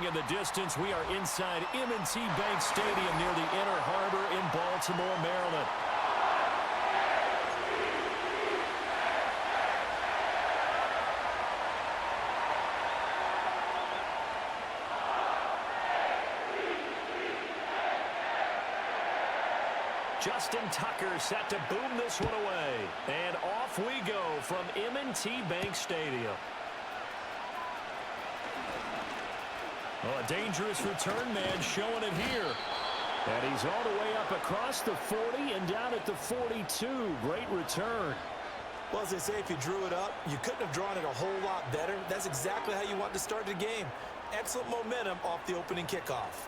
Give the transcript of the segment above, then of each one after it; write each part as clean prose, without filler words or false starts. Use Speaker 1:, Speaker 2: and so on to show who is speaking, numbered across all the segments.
Speaker 1: in the distance, we are inside M&T Bank Stadium near the Inner Harbor in Baltimore, Maryland. Justin Tucker set to boom this one away. And off we go from M&T Bank Stadium. Oh, a dangerous return man showing it here. And he's all the way up across the 40 and down at the 42. Great return.
Speaker 2: Well, as they say, if you drew it up, you couldn't have drawn it a whole lot better. That's exactly how you want to start the game. Excellent momentum off the opening kickoff.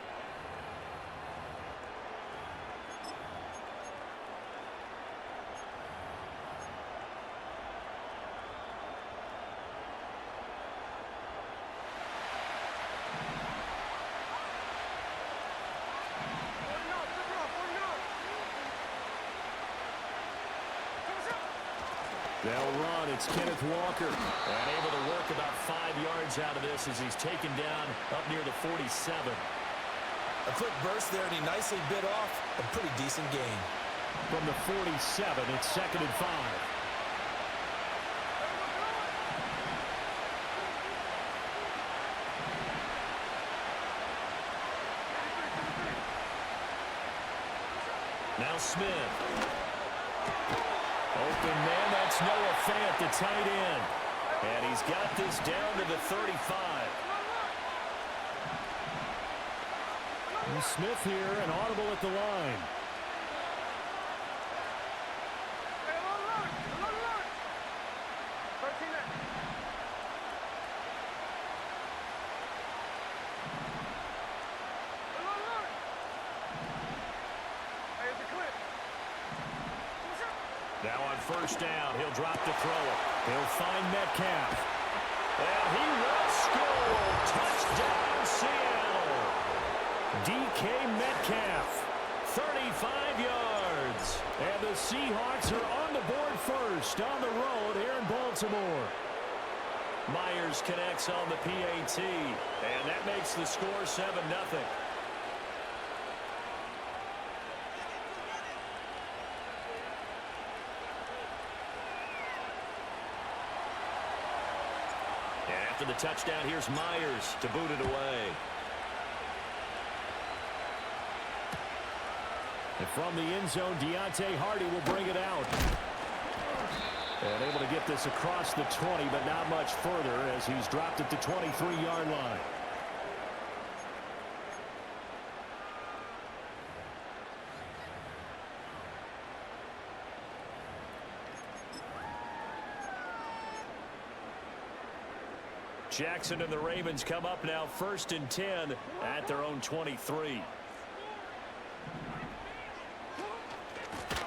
Speaker 1: They'll run. It's Kenneth Walker. And able to work about 5 yards out of this as he's taken down up near the 47.
Speaker 2: A quick burst there, and he nicely bit off a pretty decent gain.
Speaker 1: From the 47, it's 2nd and 5. Now Smith. Open man, that's Noah Fant, the tight end. And he's got this down to the 35. And Smith here, and audible at the line. Now on first down, he'll drop to throw it. He'll find Metcalf. And he will score. Touchdown, Seattle. DK Metcalf, 35 yards. And the Seahawks are on the board first on the road here in Baltimore. Myers connects on the PAT. And that makes the score 7-0. After the touchdown, here's Myers to boot it away. And from the end zone, Deontay Hardy will bring it out. And able to get this across the 20, but not much further as he's dropped at the 23-yard line. Jackson and the Ravens come up now 1st and 10 at their own 23.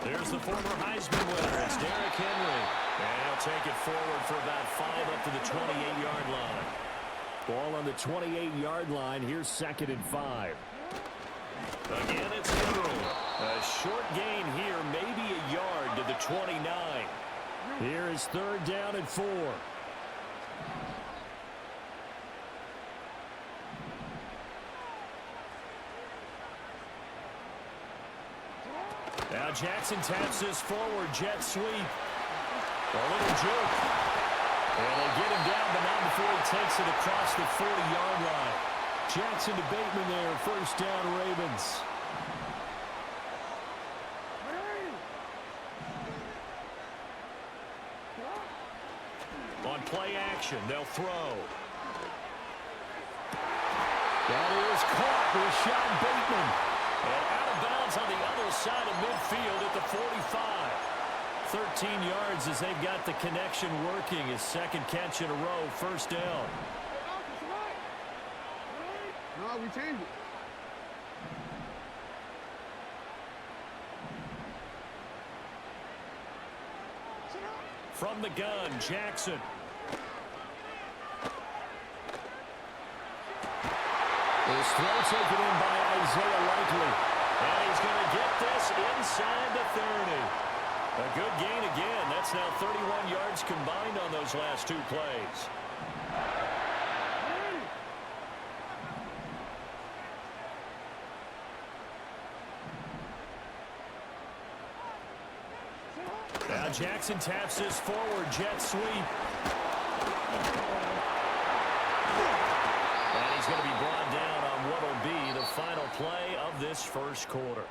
Speaker 1: There's the former Heisman winner. It's Derrick Henry. And he'll take it forward for about 5 up to the 28-yard line. Ball on the 28-yard line. Here's 2nd and 5. Again, it's Henry. A short gain here, maybe a yard to the 29. Here is 3rd down and 4. Now Jackson taps this forward, jet sweep. A little juke. And they get him down, but not before he takes it across the 40-yard line. Jackson to Bateman there, 1st down Ravens. On play action, they'll throw. That is caught with Sean Bateman. And out of bounds on the other side of midfield at the 45. 13 yards as they've got the connection working. His 2nd catch in a row, 1st down.
Speaker 3: No, we changed it.
Speaker 1: From the gun, Jackson. This throw taken in by Isaiah Likely. And he's going to get this inside the 30. A good gain again. That's now 31 yards combined on those last 2 plays. Jackson taps this forward jet sweep. And he's going to be brought down on what will be the final play of this first quarter.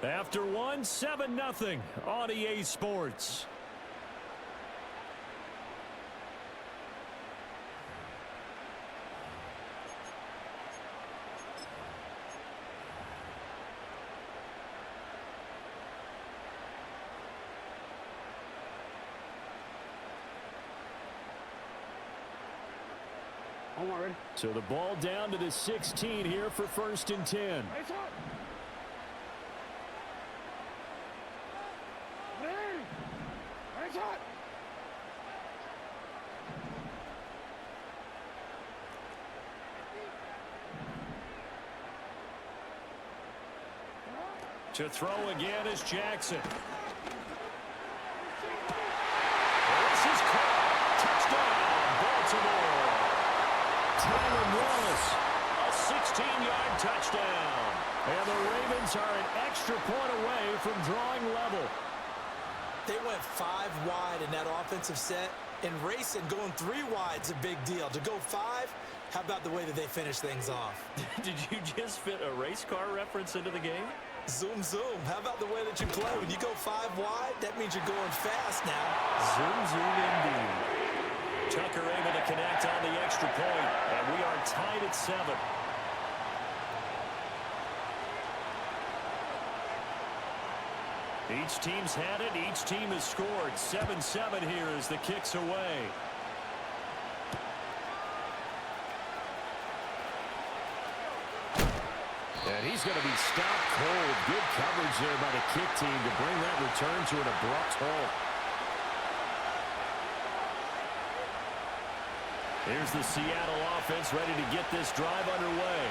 Speaker 1: After one, 7-0 on EA Sports.
Speaker 3: I'm already.
Speaker 1: So the ball down to the 16 here for 1st and 10.
Speaker 3: Nice up. Hey. Nice hot.
Speaker 1: To throw again is Jackson. This is caught. Touchdown, Baltimore. Tyler Wallace, a 16-yard touchdown. And the Ravens are an extra point away from drawing level.
Speaker 2: They went 5 wide in that offensive set. And racing, going 3 wide is a big deal. To go 5, how about the way that they finish things off?
Speaker 1: Did you just fit a race car reference into the game?
Speaker 2: Zoom, zoom. How about the way that you play? When you go 5 wide, that means you're going fast now.
Speaker 1: Zoom, zoom indeed. Tucker able to connect on the extra point, and we are tied at 7. Each team's had it. Each team has scored. 7-7 here as the kick's away. And he's going to be stopped cold. Good coverage there by the kick team to bring that return to an abrupt halt. Here's the Seattle offense ready to get this drive underway.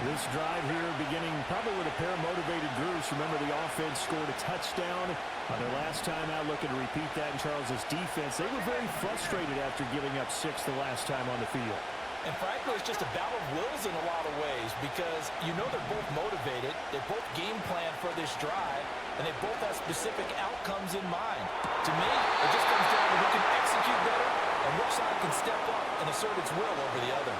Speaker 1: This drive here beginning probably with a pair of motivated groups. Remember, the offense scored a touchdown on their last time out, looking to repeat that in Charles's defense. They were very frustrated after giving up 6 the last time on the field.
Speaker 2: And frankly, it's just a battle of wills in a lot of ways because you know they're both motivated, they both game plan for this drive, and they both have specific outcomes in mind. To me, it just comes down to who can execute better and which side can step up and assert its will over the other.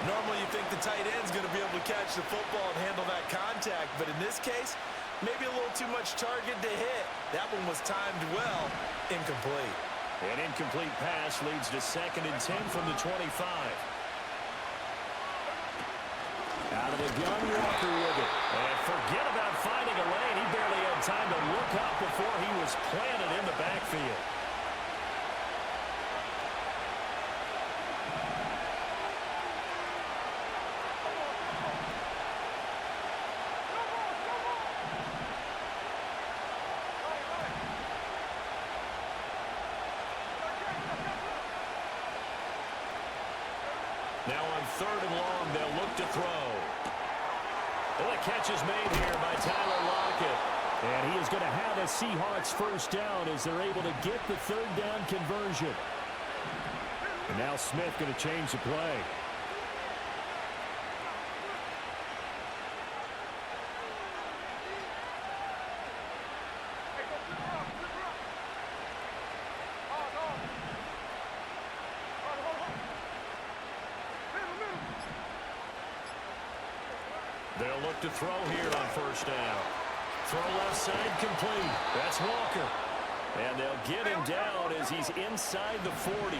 Speaker 2: Normally you think the tight end's going to be able to catch the football and handle that contact, but in this case, maybe a little too much target to hit. That one was timed well, incomplete.
Speaker 1: An incomplete pass leads to 2nd and 10 from the 25. Out of the gun, Walker with it. And forget about finding a lane. He barely had time to look up before he was planted in the backfield. Now on 3rd and long, they'll look to throw. Well, the catch is made here by Tyler Lockett. And he is going to have a Seahawks first down as they're able to get the 3rd down conversion. And now Smith going to change the play. They'll look to throw here on 1st down. Throw left side complete. That's Walker. And they'll get him down as he's inside the 40.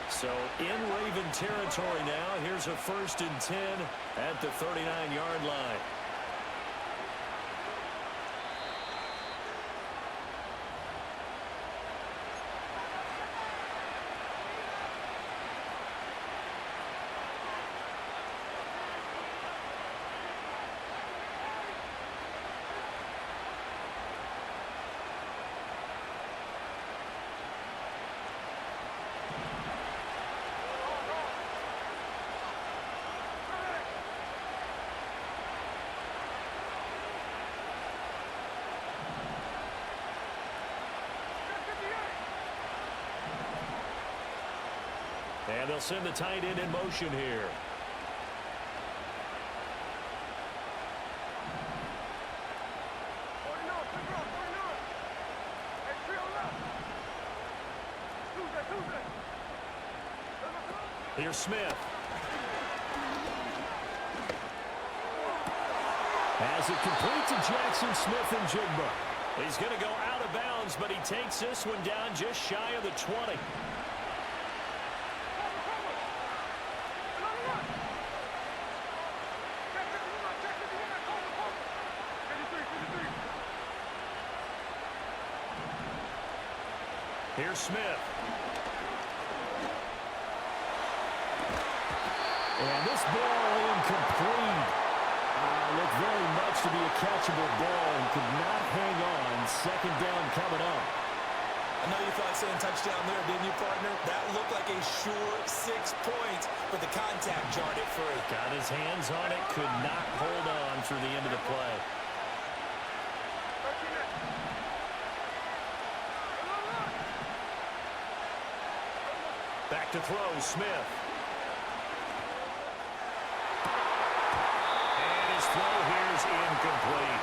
Speaker 1: So in Raven territory now. Here's a 1st and 10 at the 39-yard line. And they'll send the tight end in motion here. Here's Smith. As it complete to Jackson Smith and Jigba. He's going to go out of bounds, but he takes this one down just shy of the 20. Here's Smith. And this ball incomplete. Looked very much to be a catchable ball and could not hang on. Second down coming up.
Speaker 2: I know you thought saying touchdown there, didn't you, partner? That looked like a sure 6 points, but the contact jarred it free.
Speaker 1: Got his hands on it, could not hold on through the end of the play. Back to throw, Smith. And his throw here is incomplete.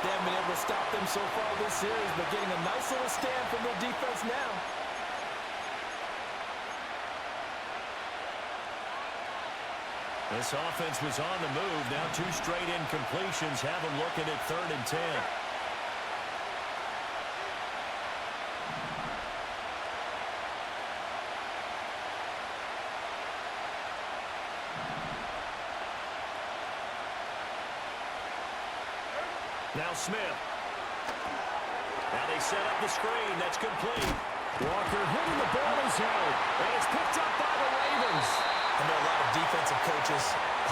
Speaker 2: They haven't been able to stop them so far this series, but getting a nice little stand from their defense now.
Speaker 1: This offense was on the move. Now 2 straight incompletions have them looking at 3rd and 10. Now Smith. Now they set up the screen. That's complete. Walker hitting the ball is out. And it's picked up by the Ravens.
Speaker 2: I know a lot of defensive coaches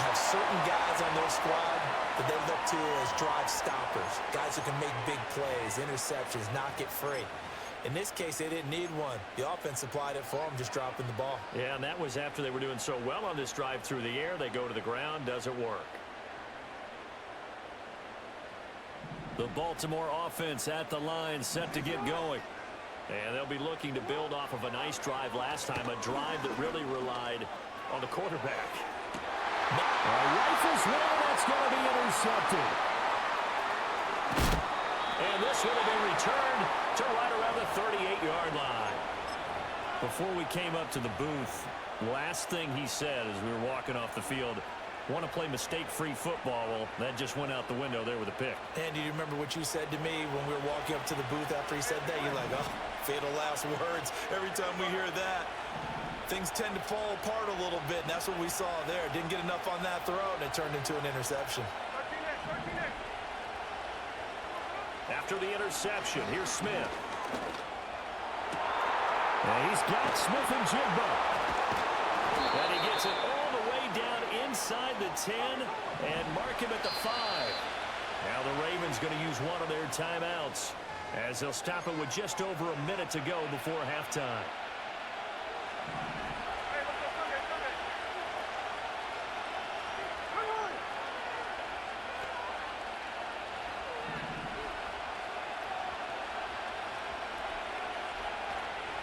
Speaker 2: have certain guys on their squad that they look to as drive stoppers. Guys who can make big plays, interceptions, knock it free. In this case, they didn't need one. The offense supplied it for them, just dropping the ball.
Speaker 1: Yeah, and that was after they were doing so well on this drive through the air. They go to the ground, doesn't work. The Baltimore offense at the line, set to get going. And they'll be looking to build off of a nice drive last time, a drive that really relied on the quarterback. Rifles one, that's going to be intercepted. And this would have been returned to right around the 38-yard line. Before we came up to the booth, last thing he said as we were walking off the field, want to play mistake-free football. Well, that just went out the window there with a pick.
Speaker 2: And do you remember what you said to me when we were walking up to the booth after he said that? You're like, oh, fatal last words. Every time we hear that, things tend to fall apart a little bit, and that's what we saw there. Didn't get enough on that throw, and it turned into an interception.
Speaker 1: After the interception, here's Smith. And he's got Smith and Jigba. And he gets it all the way down inside the 10 and mark him at the 5. Now the Ravens going to use one of their timeouts as they'll stop it with just over a minute to go before halftime.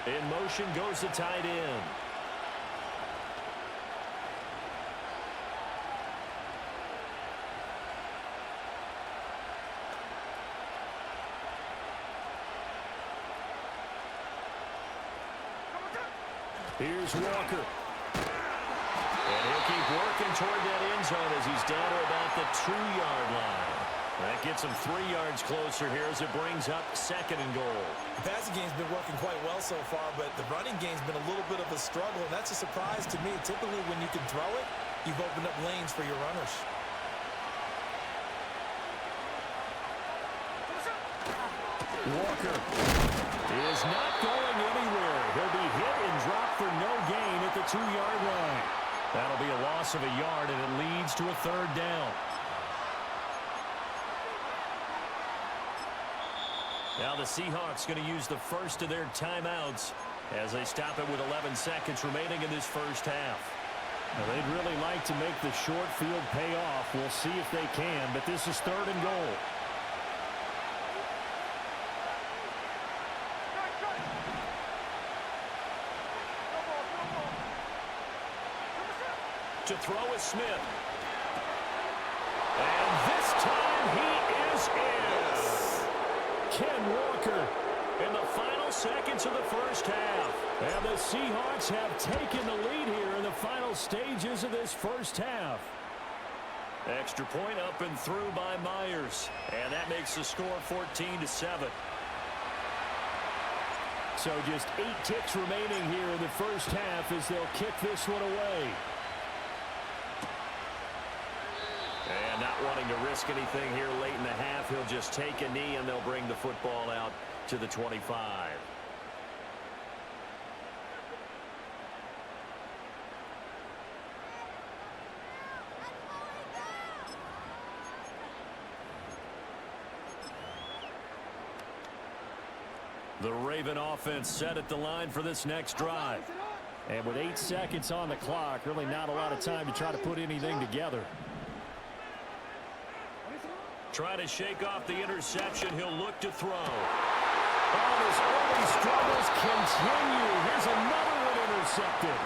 Speaker 1: In motion goes the tight end. Here's Walker. And he'll keep working toward that end zone as he's down to about the 2-yard line. That gets him 3 yards closer here as it brings up 2nd and goal.
Speaker 2: The passing game's been working quite well so far, but the running game's been a little bit of a struggle, and that's a surprise to me. Typically, when you can throw it, you've opened up lanes for your runners.
Speaker 1: Walker is not going anywhere. He'll be hit and dropped for no gain at the 2-yard line. That'll be a loss of a yard, and it leads to a 3rd down. Now the Seahawks going to use the first of their timeouts as they stop it with 11 seconds remaining in this first half. Now they'd really like to make the short field pay off. We'll see if they can, but this is 3rd and goal. To throw is Smith. And this time he is in. Ken Walker in the final final seconds of the first half. And the Seahawks have taken the lead here in the final stages of this first half. Extra point up and through by Myers. And that makes the score 14-7. So just 8 ticks remaining here in the first half as they'll kick this one away. And not wanting to risk anything here late in the half, he'll just take a knee and they'll bring the football out to the 25. The Raven offense set at the line for this next drive. And with 8 seconds on the clock, really not a lot of time to try to put anything together. Trying to shake off the interception. He'll look to throw. Oh, his early struggles continue. Here's another one intercepted.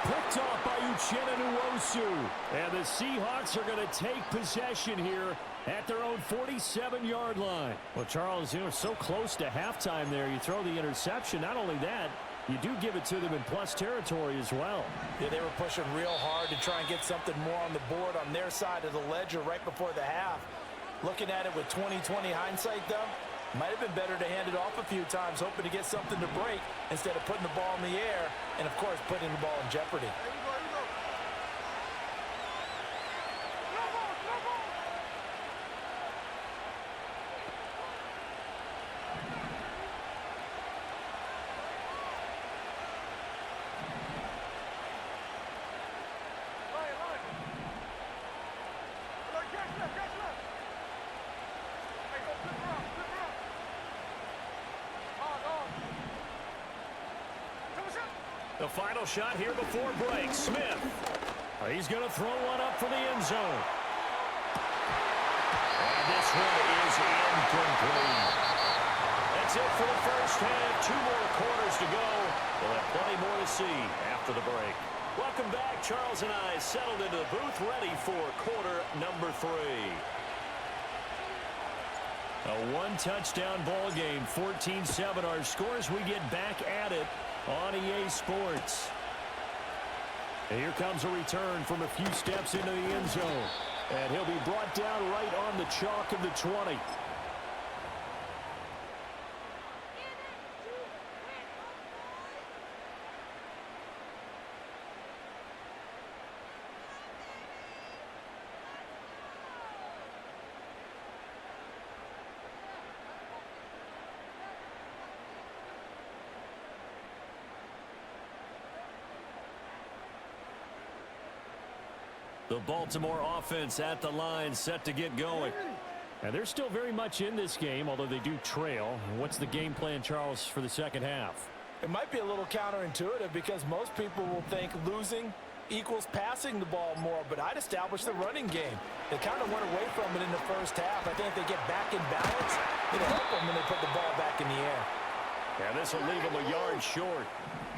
Speaker 1: Picked off by Uchenna Nwosu. And the Seahawks are going to take possession here at their own 47-yard line. Well, Charles, you know, so close to halftime there. You throw the interception. Not only that, you do give it to them in plus territory as well.
Speaker 2: Yeah, they were pushing real hard to try and get something more on the board on their side of the ledger right before the half. Looking at it with 20/20 hindsight, though, might have been better to hand it off a few times, hoping to get something to break instead of putting the ball in the air and, of course, putting the ball in jeopardy.
Speaker 1: The final shot here before break. Smith. He's going to throw one up for the end zone. And this one is incomplete. That's it for the first half. 2 more quarters to go. We'll have plenty more to see after the break. Welcome back. Charles and I settled into the booth, ready for quarter number 3. A 1-touchdown ball game, 14-7 our scores. We get back at it on EA Sports. And here comes a return from a few steps into the end zone. And he'll be brought down right on the chalk of the 20. The Baltimore offense at the line, set to get going. And they're still very much in this game, although they do trail. What's the game plan, Charles, for the second half?
Speaker 2: It might be a little counterintuitive because most people will think losing equals passing the ball more, but I'd establish the running game. They kind of went away from it in the first half. I think if they get back in balance, it'll help them when they put the ball back in the air.
Speaker 1: Yeah, this will leave them a yard short.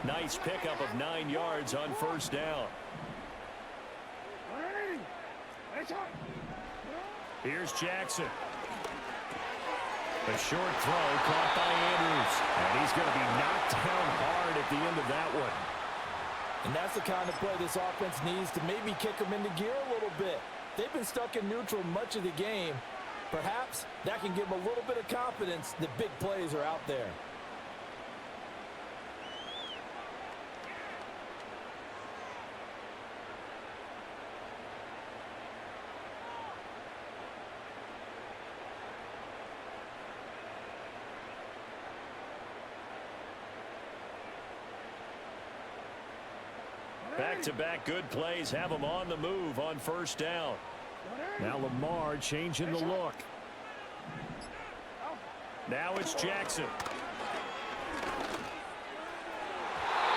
Speaker 1: Nice pickup of 9 yards on first down. Here's Jackson. A short throw caught by Andrews. And he's going to be knocked down hard at the end of that one.
Speaker 2: And that's the kind of play this offense needs to maybe kick them into gear a little bit. They've been stuck in neutral much of the game. Perhaps that can give them a little bit of confidence that big plays are out there.
Speaker 1: Back-to-back good plays have them on the move on first down. Now Lamar changing the look. Now it's Jackson.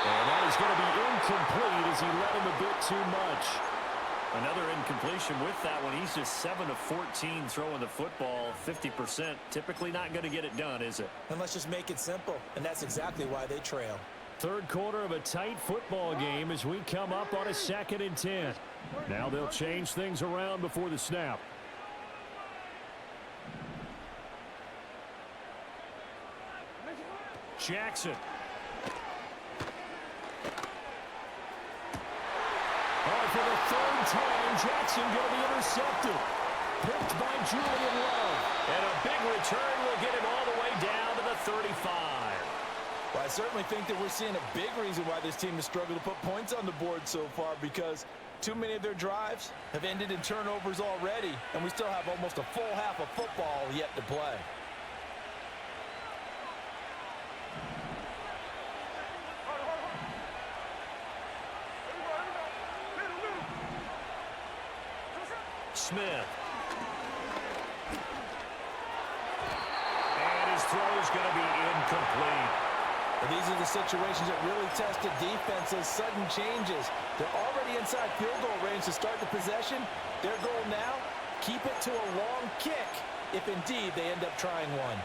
Speaker 1: And that is going to be incomplete as he let him a bit too much. Another incompletion with that one. He's just 7 of 14 throwing the football, 50%. Typically not going to get it done, is it?
Speaker 2: And let's just make it simple. And that's exactly why they trail.
Speaker 1: Third quarter of a tight football game as we come up on a 2nd and 10. Now they'll change things around before the snap. Jackson. Oh, for the third time, Jackson going to be intercepted. Picked by Julian Love. And a big return will get him all the way down to the 35.
Speaker 2: Well, I certainly think that we're seeing a big reason why this team has struggled to put points on the board so far, because too many of their drives have ended in turnovers already, and we still have almost a full half of football yet to play.
Speaker 1: Smith. And his throw is going to be incomplete.
Speaker 2: And these are the situations that really test a defense, those sudden changes. They're already inside field goal range to start the possession. Their goal now, keep it to a long kick, if indeed they end up trying one.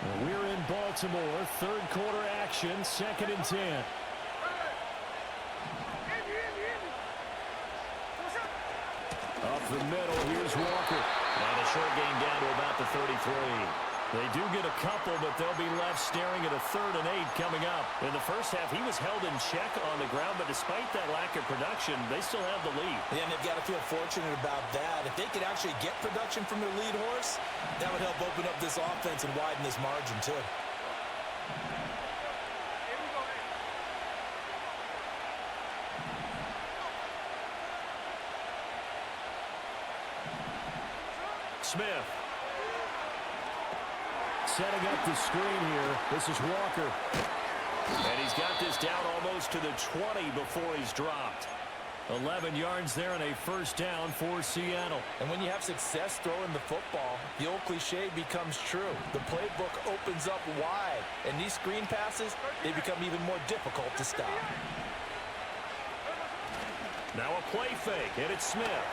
Speaker 1: Well, we're in Baltimore, third quarter action, 2nd and 10. Up the middle, here's Walker. And a short gain down to about the 33. They do get a couple, but they'll be left staring at a 3rd and 8 coming up. In the first half, he was held in check on the ground, but despite that lack of production, they still have the lead.
Speaker 2: Yeah, and they've got to feel fortunate about that. If they could actually get production from their lead horse, that would help open up this offense and widen this margin too.
Speaker 1: Smith. Setting up the screen here. This is Walker. And he's got this down almost to the 20 before he's dropped. 11 yards there and a first down for Seattle.
Speaker 2: And when you have success throwing the football, the old cliche becomes true. The playbook opens up wide. And these screen passes, they become even more difficult to stop.
Speaker 1: Now a play fake, and it's Smith.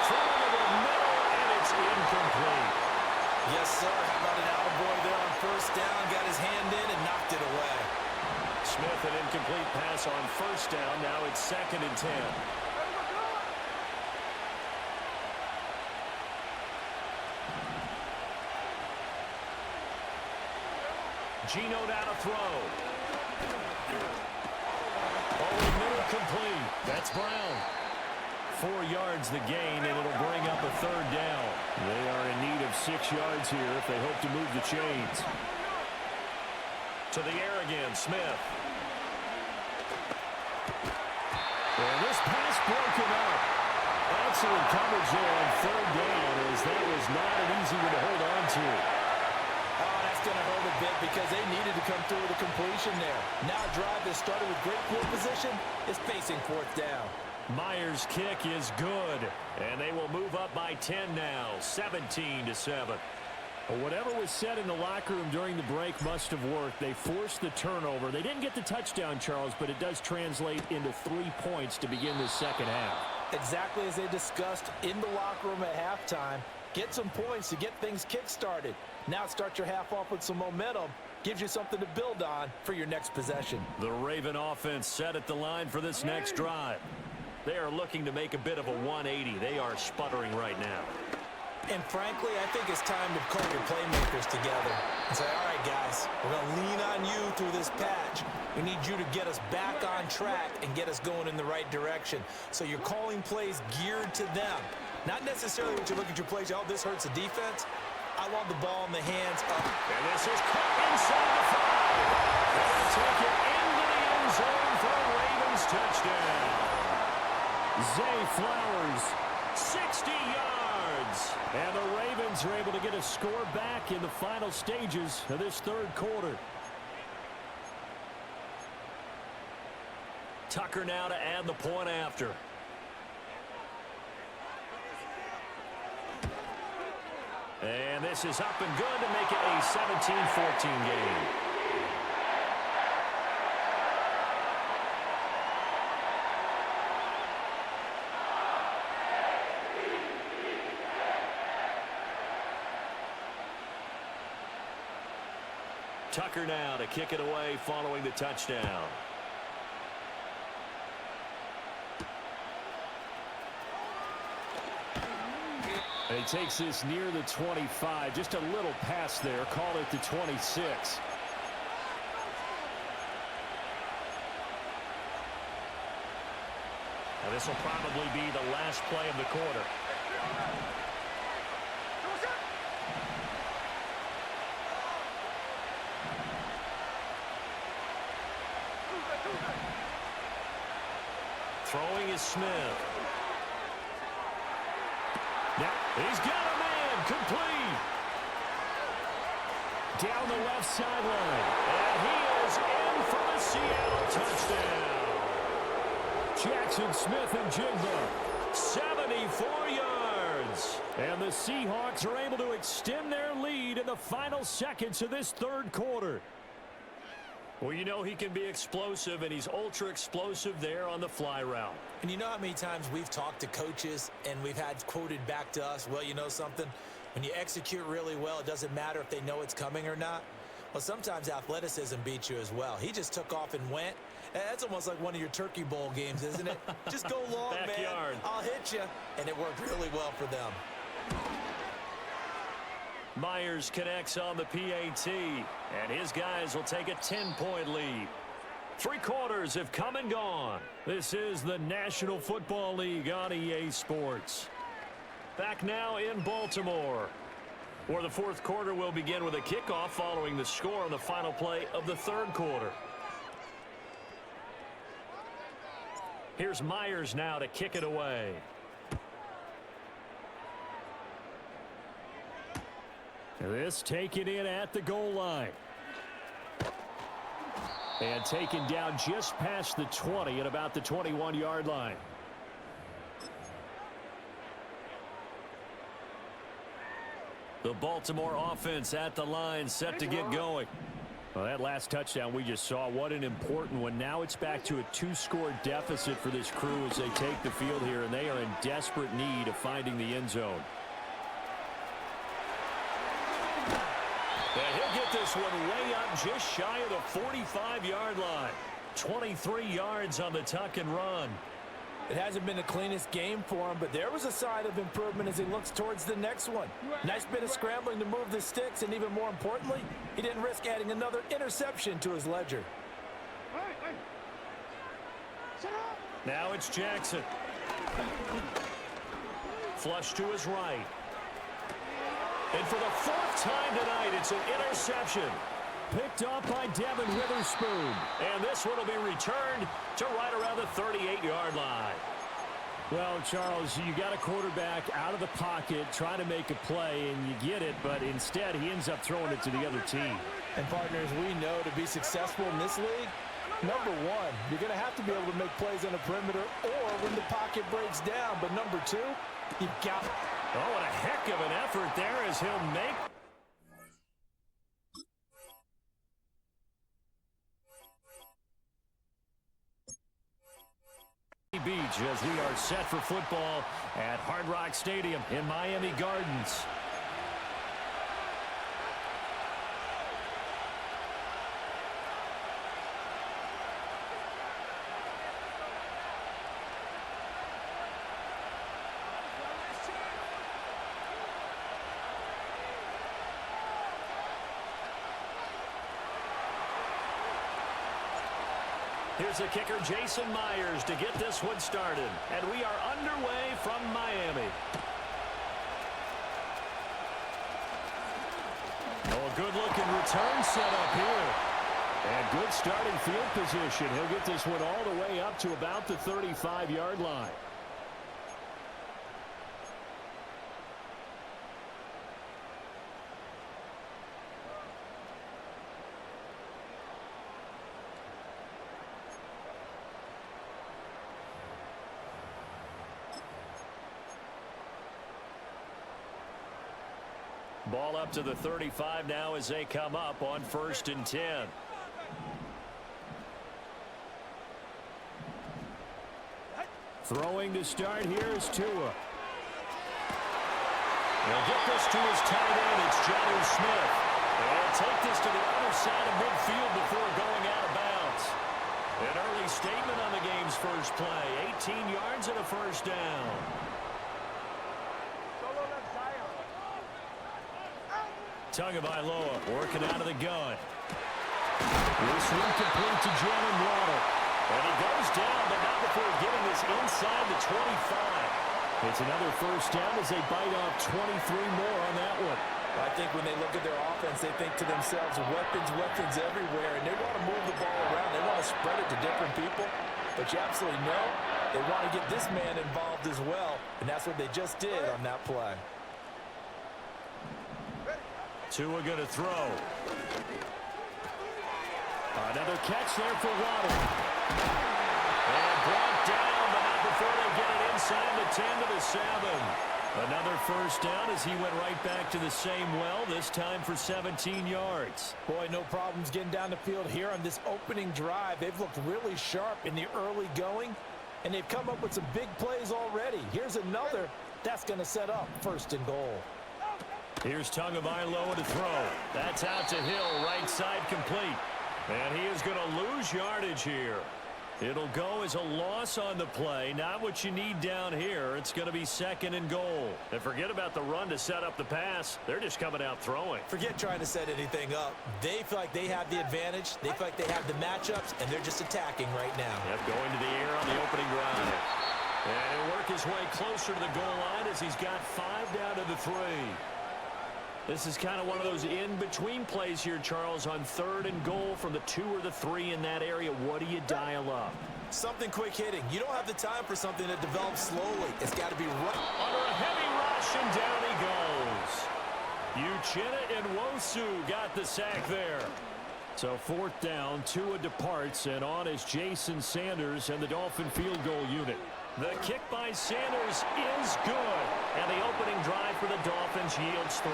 Speaker 1: Throwing over the middle, and it's incomplete.
Speaker 2: Yes, sir. How about an attaboy there on first down? Got his hand in and knocked it away.
Speaker 1: Smith, an incomplete pass on first down. Now it's 2nd and 10. Gino down to throw. Oh, middle complete. That's Brown. 4 yards the gain, and it'll bring up a 3rd down. They are in need of 6 yards here if they hope to move the chains. To the air again, Smith. And this pass broken up. Excellent coverage there on 3rd down, as that was not an easy one to hold on to.
Speaker 2: Oh, that's going to hurt a bit because they needed to come through with a completion there. Now a drive that started with great field position is facing 4th down.
Speaker 1: Myers' kick is good, and they will move up by 10 now, 17-7. Well, whatever was said in the locker room during the break must have worked. They forced the turnover. They didn't get the touchdown, Charles, but it does translate into 3 points to begin the second half.
Speaker 2: Exactly as they discussed in the locker room at halftime. Get some points to get things kick-started. Now start your half off with some momentum. Gives you something to build on for your next possession.
Speaker 1: The Raven offense set at the line for this next drive. They are looking to make a bit of a 180. They are sputtering right now.
Speaker 2: And frankly, I think it's time to call your playmakers together and say, all right, guys, we're going to lean on you through this patch. We need you to get us back on track and get us going in the right direction. So you're calling plays geared to them. Not necessarily when you look at your plays, oh, this hurts the defense. I want the ball in the hands of...
Speaker 1: And this is caught inside the 5. They'll take it into the end zone for a Ravens touchdown. Zay Flowers, 60 yards. And the Ravens are able to get a score back in the final stages of this 3rd quarter. Tucker now to add the point after. And this is up and good to make it a 17-14 game. Tucker now to kick it away following the touchdown. And he takes this near the 25. Just a little pass there. Call it the 26.
Speaker 4: Now this will probably be the last play of the quarter. Throwing is Smith. Now, he's got a man, complete.
Speaker 1: Down the left sideline.
Speaker 4: And he is in for the Seattle touchdown.
Speaker 1: Jackson Smith and Jigba.
Speaker 4: 74 yards.
Speaker 1: And the Seahawks are able to extend their lead in the final seconds of this third quarter.
Speaker 4: Well, you know he can be explosive, and he's ultra-explosive there on the fly route.
Speaker 2: And you know how many times we've talked to coaches and we've had quoted back to us, well, you know something? When you execute really well, it doesn't matter if they know it's coming or not. Well, sometimes athleticism beats you as well. He just took off and went. And that's almost like one of your Turkey Bowl games, isn't it? Just go long,
Speaker 4: Backyard.
Speaker 2: man. I'll hit you. And it worked really well for them.
Speaker 4: Myers connects on the PAT, and his guys will take a 10-point lead. 3 quarters have come and gone.
Speaker 1: This is the National Football League on EA Sports.
Speaker 4: Back now in Baltimore, where the fourth quarter will begin with a kickoff following the score on the final play of the third quarter. Here's Myers now to kick it away.
Speaker 1: This taken in at the goal line. And taken down just past the 20 at about the 21-yard line.
Speaker 4: The Baltimore offense at the line, set to get going.
Speaker 1: Well, that last touchdown we just saw, what an important one. Now it's back to a 2-score deficit for this crew as they take the field here, and they are in desperate need of finding the end zone.
Speaker 4: And he'll get this one way up just shy of the 45-yard line. 23 yards on the tuck and run.
Speaker 2: It hasn't been the cleanest game for him, but there was a sign of improvement as he looks towards the next one. Nice bit of scrambling to move the sticks, and even more importantly, he didn't risk adding another interception to his ledger.
Speaker 4: Now it's Jackson. Flush to his right. And for the 4th time tonight, it's an interception.
Speaker 1: Picked up by Devin Witherspoon.
Speaker 4: And this one will be returned to right around the 38-yard line.
Speaker 1: Well, Charles, you got a quarterback out of the pocket trying to make a play, and you get it, but instead he ends up throwing it to the other team.
Speaker 2: And, partners, we know to be successful in this league, number one, you're going to have to be able to make plays on the perimeter or when the pocket breaks down. But number two, you've got it.
Speaker 4: Oh, what a heck of an effort there as he'll make.
Speaker 1: Beach as we are set for football at Hard Rock Stadium in Miami Gardens.
Speaker 4: Here's the kicker, Jason Myers, to get this one started. And we are underway from Miami.
Speaker 1: Oh, a good-looking return set up here. And good starting field position. He'll get this one all the way up to about the 35-yard line.
Speaker 4: Ball up to the 35 now as they come up on 1st and 10.
Speaker 1: Throwing to start here is Tua.
Speaker 4: They'll get this to his tight end. It's Jonnu Smith. They'll take this to the other side of midfield before going out of bounds. An early statement on the game's first play. 18 yards and a first down.
Speaker 1: Tagovailoa working out of the gun. This one complete to Jalen Waddle. And he goes down, but not before getting this inside the 25. It's another first down as they bite off 23 more on that one.
Speaker 2: I think when they look at their offense, they think to themselves, weapons everywhere, and they want to move the ball around. They want to spread it to different people, but you absolutely know they want to get this man involved as well, and that's what they just did on that play.
Speaker 1: Tua going to throw. Another catch there for Waddle. And brought down, but not before they get it inside the 10 to the 7. Another first down as he went right back to the same well, this time for 17 yards.
Speaker 2: Boy, no problems getting down the field here on this opening drive. They've looked really sharp in the early going, and they've come up with some big plays already. Here's another that's going to set up first and goal.
Speaker 1: Here's Tagovailoa to throw. That's out to Hill, right side complete. And he is going to lose yardage here. It'll go as a loss on the play. Not what you need down here. It's going to be second and goal. And forget about the run to set up the pass. They're just coming out throwing.
Speaker 2: Forget trying to set anything up. They feel like they have the advantage. They feel like they have the matchups, and they're just attacking right now.
Speaker 1: Yep, going to the air on the opening drive. And he'll work his way closer to the goal line as he's got 5 down to the 3. This is kind of one of those in-between plays here, Charles, on 3rd and goal from the 2 or the 3 in that area. What do you dial up?
Speaker 2: Something quick hitting. You don't have the time for something that develops slowly. It's got to be right.
Speaker 1: Under a heavy rush, and down he goes. Uchenna and Nwosu got the sack there. So 4th down, Tua departs, and on is Jason Sanders and the Dolphin field goal unit. The kick by Sanders is good, and the opening drive for the Dolphins yields 3.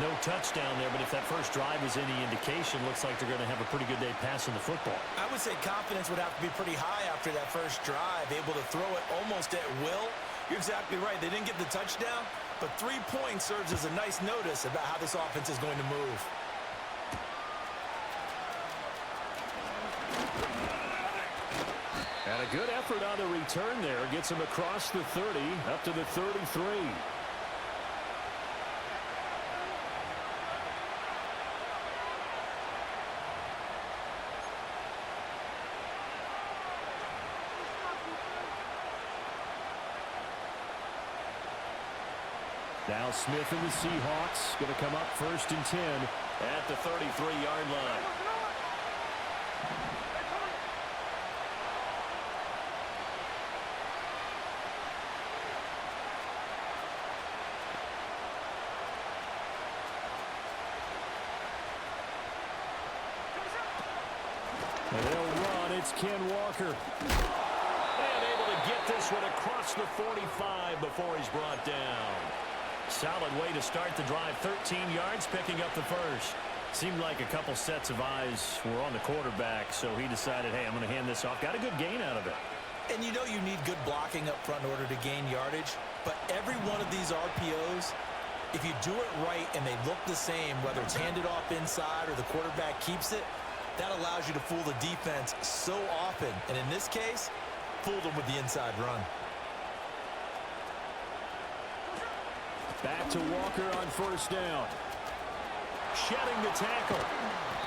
Speaker 1: No touchdown there, but if that first drive is any indication, looks like they're going to have a pretty good day passing the football.
Speaker 2: I would say confidence would have to be pretty high after that first drive, able to throw it almost at will. You're exactly right. They didn't get the touchdown, but 3 points serves as a nice notice about how this offense is going to move.
Speaker 1: And a good effort on the return there. Gets him across the 30, up to the 33. Now Smith and the Seahawks going to come up 1st and 10 at the 33-yard line. And they'll run. It's Ken Walker. And able to get this one across the 45 before he's brought down. Solid way to start the drive. 13 yards, picking up the first. Seemed like a couple sets of eyes were on the quarterback, so he decided, hey, I'm going to hand this off. Got a good gain out of it.
Speaker 2: And you know you need good blocking up front in order to gain yardage. But every one of these RPOs, if you do it right and they look the same, whether it's handed off inside or the quarterback keeps it, that allows you to fool the defense so often. And in this case, fooled them with the inside run.
Speaker 1: Back to Walker on 1st down. Shedding the tackle.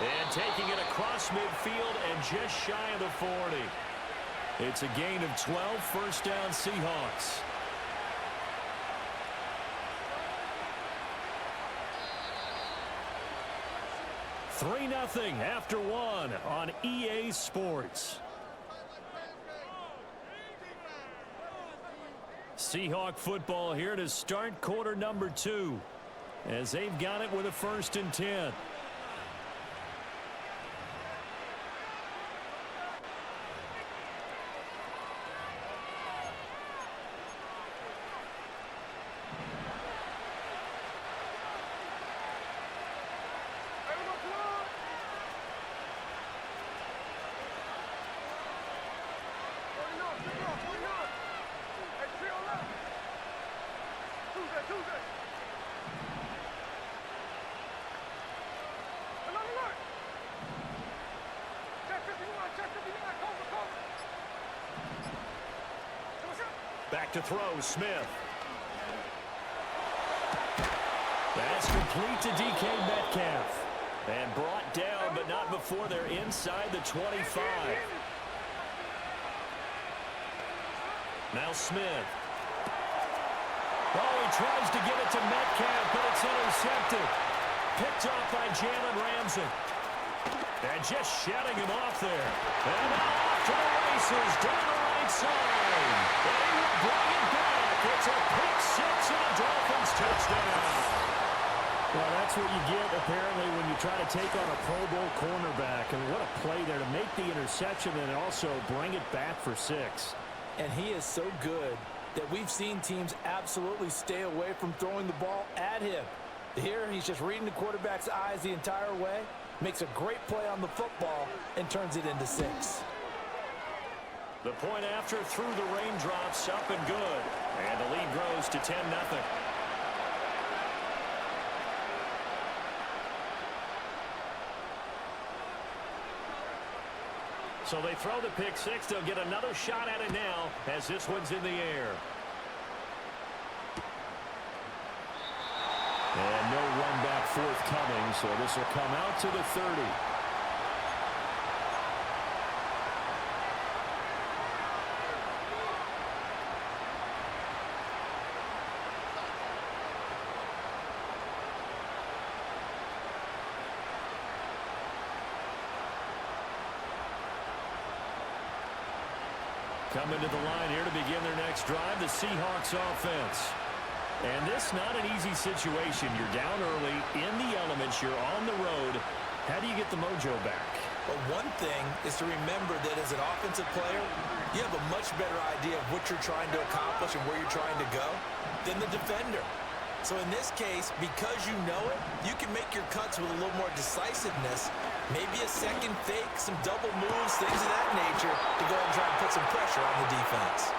Speaker 1: And taking it across midfield and just shy of the 40. It's a gain of 12, 1st down Seahawks. Three 0 after 1 on EA Sports. Seahawk football here to start quarter number 2 as they've got it with a 1st and 10. Back to throw, Smith. That's complete to DK Metcalf. And brought down, but not before they're inside the 25. Now Smith. Oh, he tries to get it to Metcalf, but it's intercepted. Picked off by Jalen Ramsey. And just shutting him off there. And now off to the races, down the right side. And he will bring it back. It's a pick six and a Dolphins touchdown.
Speaker 4: Well, that's what you get, apparently, when you try to take on a Pro Bowl cornerback. And what a play there to make the interception and also bring it back for 6.
Speaker 2: And he is so good that we've seen teams absolutely stay away from throwing the ball at him. Here, he's just reading the quarterback's eyes the entire way, makes a great play on the football, and turns it into 6.
Speaker 1: The point after through the raindrops, up and good. And the lead grows to 10-0. So they throw the pick six. They'll get another shot at it now as this one's in the air. And no run back forthcoming, so this will come out to the 30. Coming to the line here to begin their next drive, the Seahawks offense. And this not an easy situation. You're down early, in the elements, you're on the road. How do you get the mojo back?
Speaker 2: But one thing is to remember that as an offensive player, you have a much better idea of what you're trying to accomplish and where you're trying to go than the defender. So in this case, because you know it, you can make your cuts with a little more decisiveness, maybe a second fake, some double moves, things of that nature, to go ahead and try and put some pressure on the defense.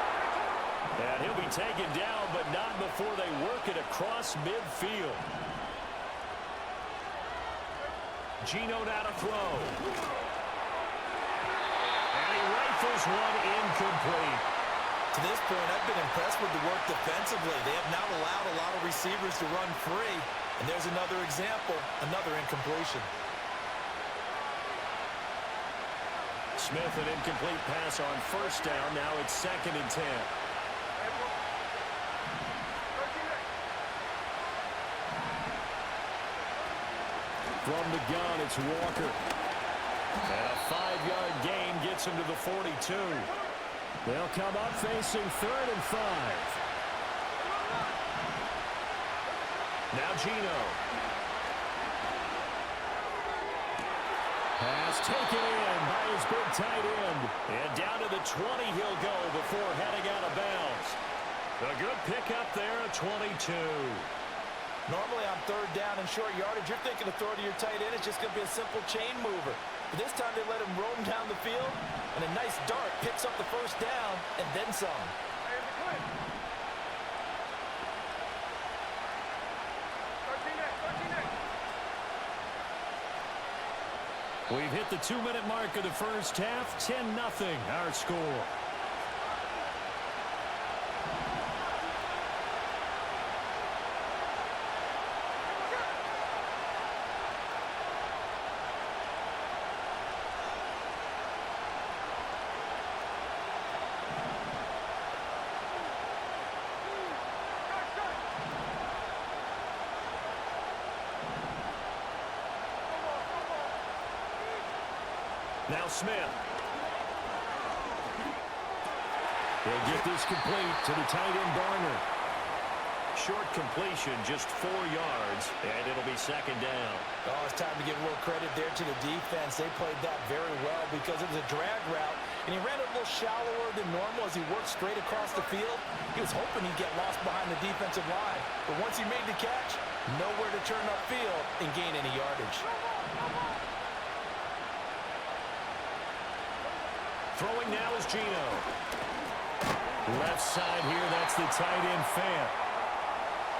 Speaker 1: And he'll be taken down, but not before they work it across midfield. Geno now to throw. And he rifles one incomplete.
Speaker 2: To this point, I've been impressed with the work defensively. They have not allowed a lot of receivers to run free. And there's another example, another incompletion.
Speaker 1: Smith, an incomplete pass on first down. Now it's 2nd and 10. From the gun, it's Walker. And a 5-yard gain gets him to the 42. They'll come up facing 3rd and 5. Now Geno. Pass taken in by his big tight end. And down to the 20 he'll go before heading out of bounds. A good pickup there at 22.
Speaker 2: Normally on 3rd down and short yardage, you're thinking to throw to your tight end. It's just going to be a simple chain mover. But this time they let him roam down the field, and a nice dart picks up the 1st down and then some.
Speaker 1: We've hit the 2-minute mark of the first half. 10-0 our score. Now Smith. He'll get this complete to the tight end Barner. Short completion, just 4 yards, and it'll be 2nd down.
Speaker 2: Oh, it's time to give a little credit there to the defense. They played that very well because it was a drag route, and he ran it a little shallower than normal as he worked straight across the field. He was hoping he'd get lost behind the defensive line, but once he made the catch, nowhere to turn upfield and gain any yardage.
Speaker 1: Throwing now is Geno. Left side here, that's the tight end Fant.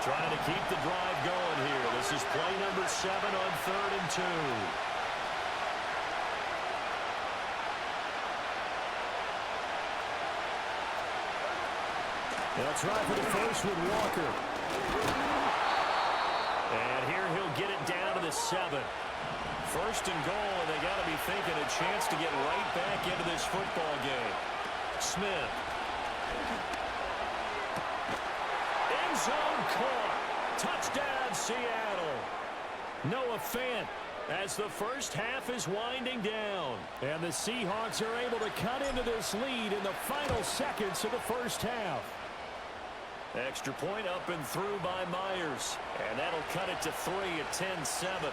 Speaker 1: Trying to keep the drive going here. This is play number 7 on 3rd and 2. They'll try for the first with Walker. And 7. First and goal, and they got to be thinking a chance to get right back into this football game. Smith. End zone caught. Touchdown, Seattle. Noah Fant as the first half is winding down. And the Seahawks are able to cut into this lead in the final seconds of the first half. Extra point up and through by Myers. And that'll cut it to 3 at 10-7.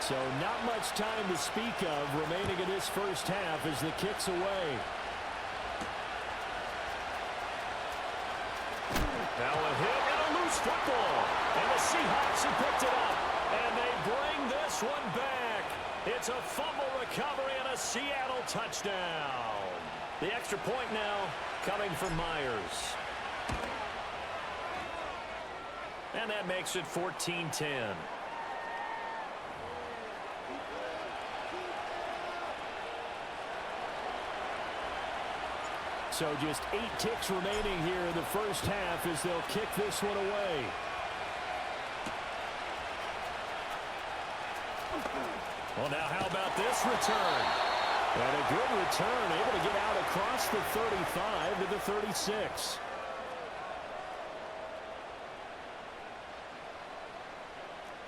Speaker 1: So not much time to speak of remaining in this first half as the kick's away. Now a hit and a loose football. And the Seahawks have picked it up. And they bring this one back. It's a fumble recovery and a Seattle touchdown. The extra point now coming from Myers. And that makes it 14-10. So just 8 ticks remaining here in the first half as they'll kick this one away. Well, now how about this return? And a good return, able to get out across the 35 to the 36.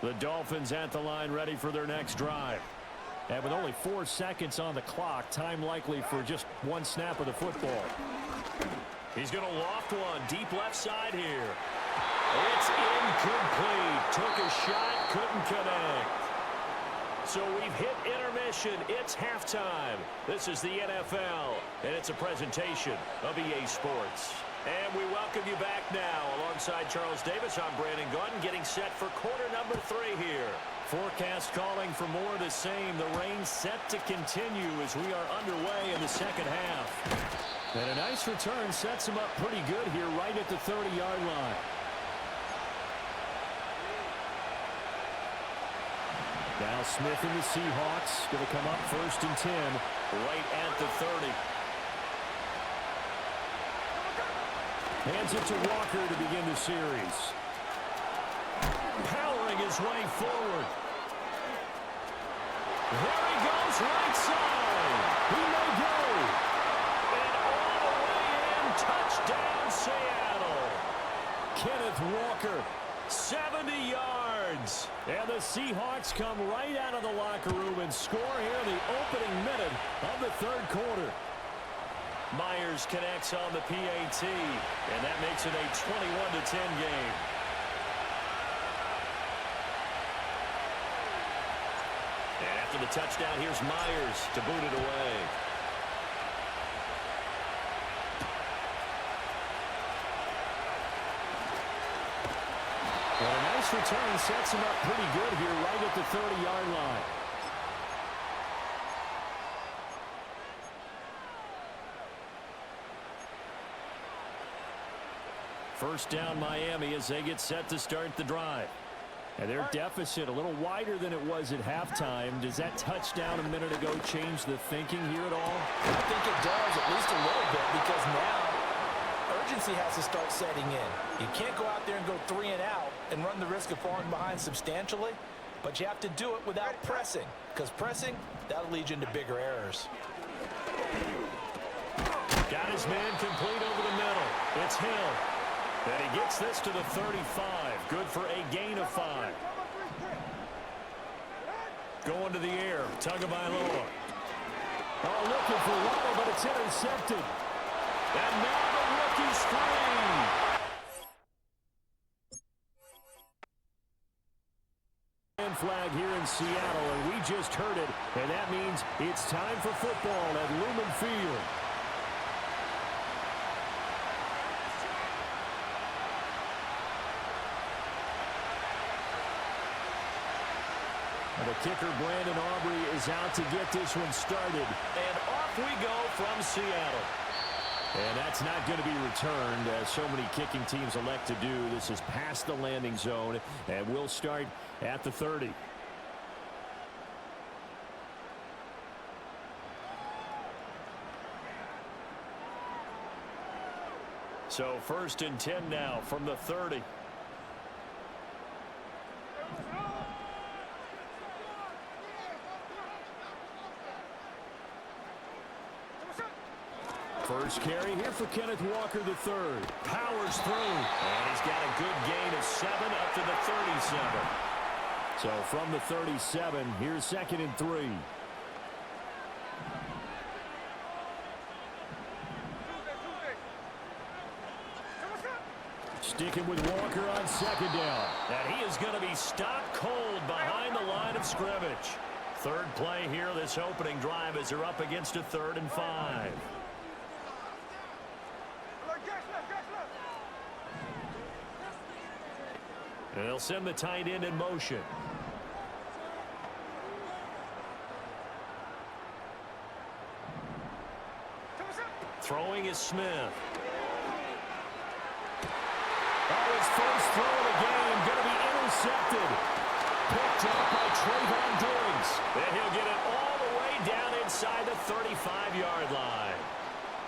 Speaker 1: The Dolphins at the line ready for their next drive. And with only 4 seconds on the clock, time likely for just one snap of the football. He's going to loft one deep left side here. It's incomplete. Took a shot, couldn't connect. So we've hit intermission. It's halftime. This is the NFL, and it's a presentation of EA Sports. And we welcome you back now. Alongside Charles Davis, I'm Brandon Gunn, getting set for quarter number 3 here. Forecast calling for more of the same. The rain set to continue as we are underway in the second half. And a nice return sets him up pretty good here right at the 30-yard line. Now Smith and the Seahawks going to come up first and 10 right at the 30. Hands it to Walker to begin the series. Powering his way forward. There he goes, right side. He may go. And all the way in, touchdown Seattle. Kenneth Walker, 70 yards. And the Seahawks come right out of the locker room and score here in the opening minute of the third quarter. Myers connects on the PAT, and that makes it a 21-10 game. And after the touchdown, here's Myers to boot it away. And a nice return sets him up pretty good here right at the 30-yard line. First down Miami as they get set to start the drive. And their deficit a little wider than it was at halftime. Does that touchdown a minute ago change the thinking here at all?
Speaker 2: I think it does, at least a little bit, because now urgency has to start setting in. You can't go out there and go 3 and out and run the risk of falling behind substantially, but you have to do it without pressing, because pressing, that'll lead you into bigger errors.
Speaker 1: Got his man complete over the middle. It's Hill. And he gets this to the 35. Good for a gain of 5. Going to the air. Tagovailoa. Oh, looking for Waddle, but it's intercepted. And now the rookie screen. Flag here in Seattle, and we just heard it. And that means it's time for football at Lumen Field. The kicker, Brandon Aubrey, is out to get this one started. And off we go from Seattle. And that's not going to be returned, as so many kicking teams elect to do. This is past the landing zone, and we'll start at the 30. So first and 10 now from the 30.
Speaker 4: First carry here for Kenneth Walker III. Powers through. And he's got a good gain of 7 up to the 37. So from the 37, here's 2nd and 3. Sticking with Walker on 2nd down. And he is going to be stopped cold behind the line of scrimmage. Third play here, this opening drive, as they're up against a 3rd and 5. And they'll send the tight end in motion. Throwing is Smith. Oh, his first throw of the game going to be intercepted. Picked up by Trayvon Diggs. And he'll get it all the way down inside the 35-yard line.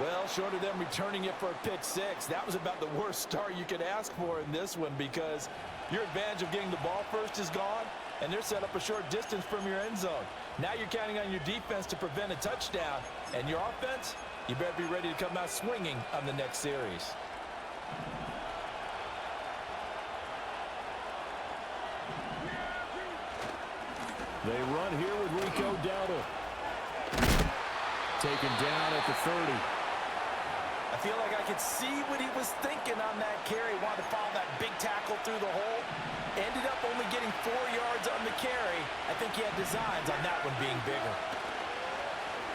Speaker 2: Well, short of them returning it for a pick 6, that was about the worst start you could ask for in this one, because your advantage of getting the ball first is gone, and they're set up a short distance from your end zone. Now you're counting on your defense to prevent a touchdown, and your offense, you better be ready to come out swinging on the next series.
Speaker 4: They run here with Rico Dowdle. Taken down at the 30.
Speaker 2: I feel like I could see what he was thinking on that carry. Wanted to follow that big tackle through the hole. Ended up only getting 4 yards on the carry. I think he had designs on that one being bigger.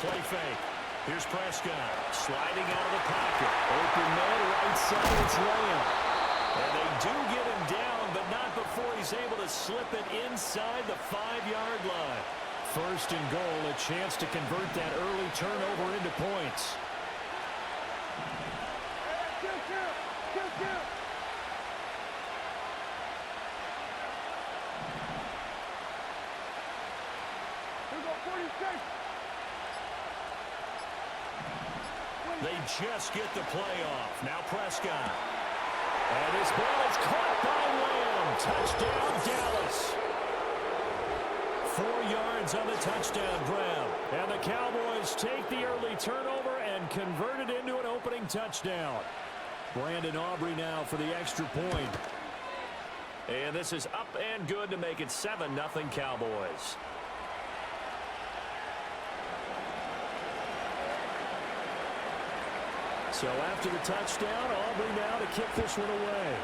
Speaker 4: Play fake. Here's Prescott sliding out of the pocket. Open man right side. It's Lamb. And they do get him down, but not before he's able to slip it inside the 5-yard line. First and goal, a chance to convert that early turnover into points. They just get the play off. Now Prescott. And his ball is caught by Lamb. Touchdown, Dallas. 4 yards on the touchdown grab. And the Cowboys take the early turnover and convert it into an opening touchdown. Brandon Aubrey now for the extra point. And this is up and good to make it 7-0 Cowboys. So after the touchdown, Aubrey now to kick this one away.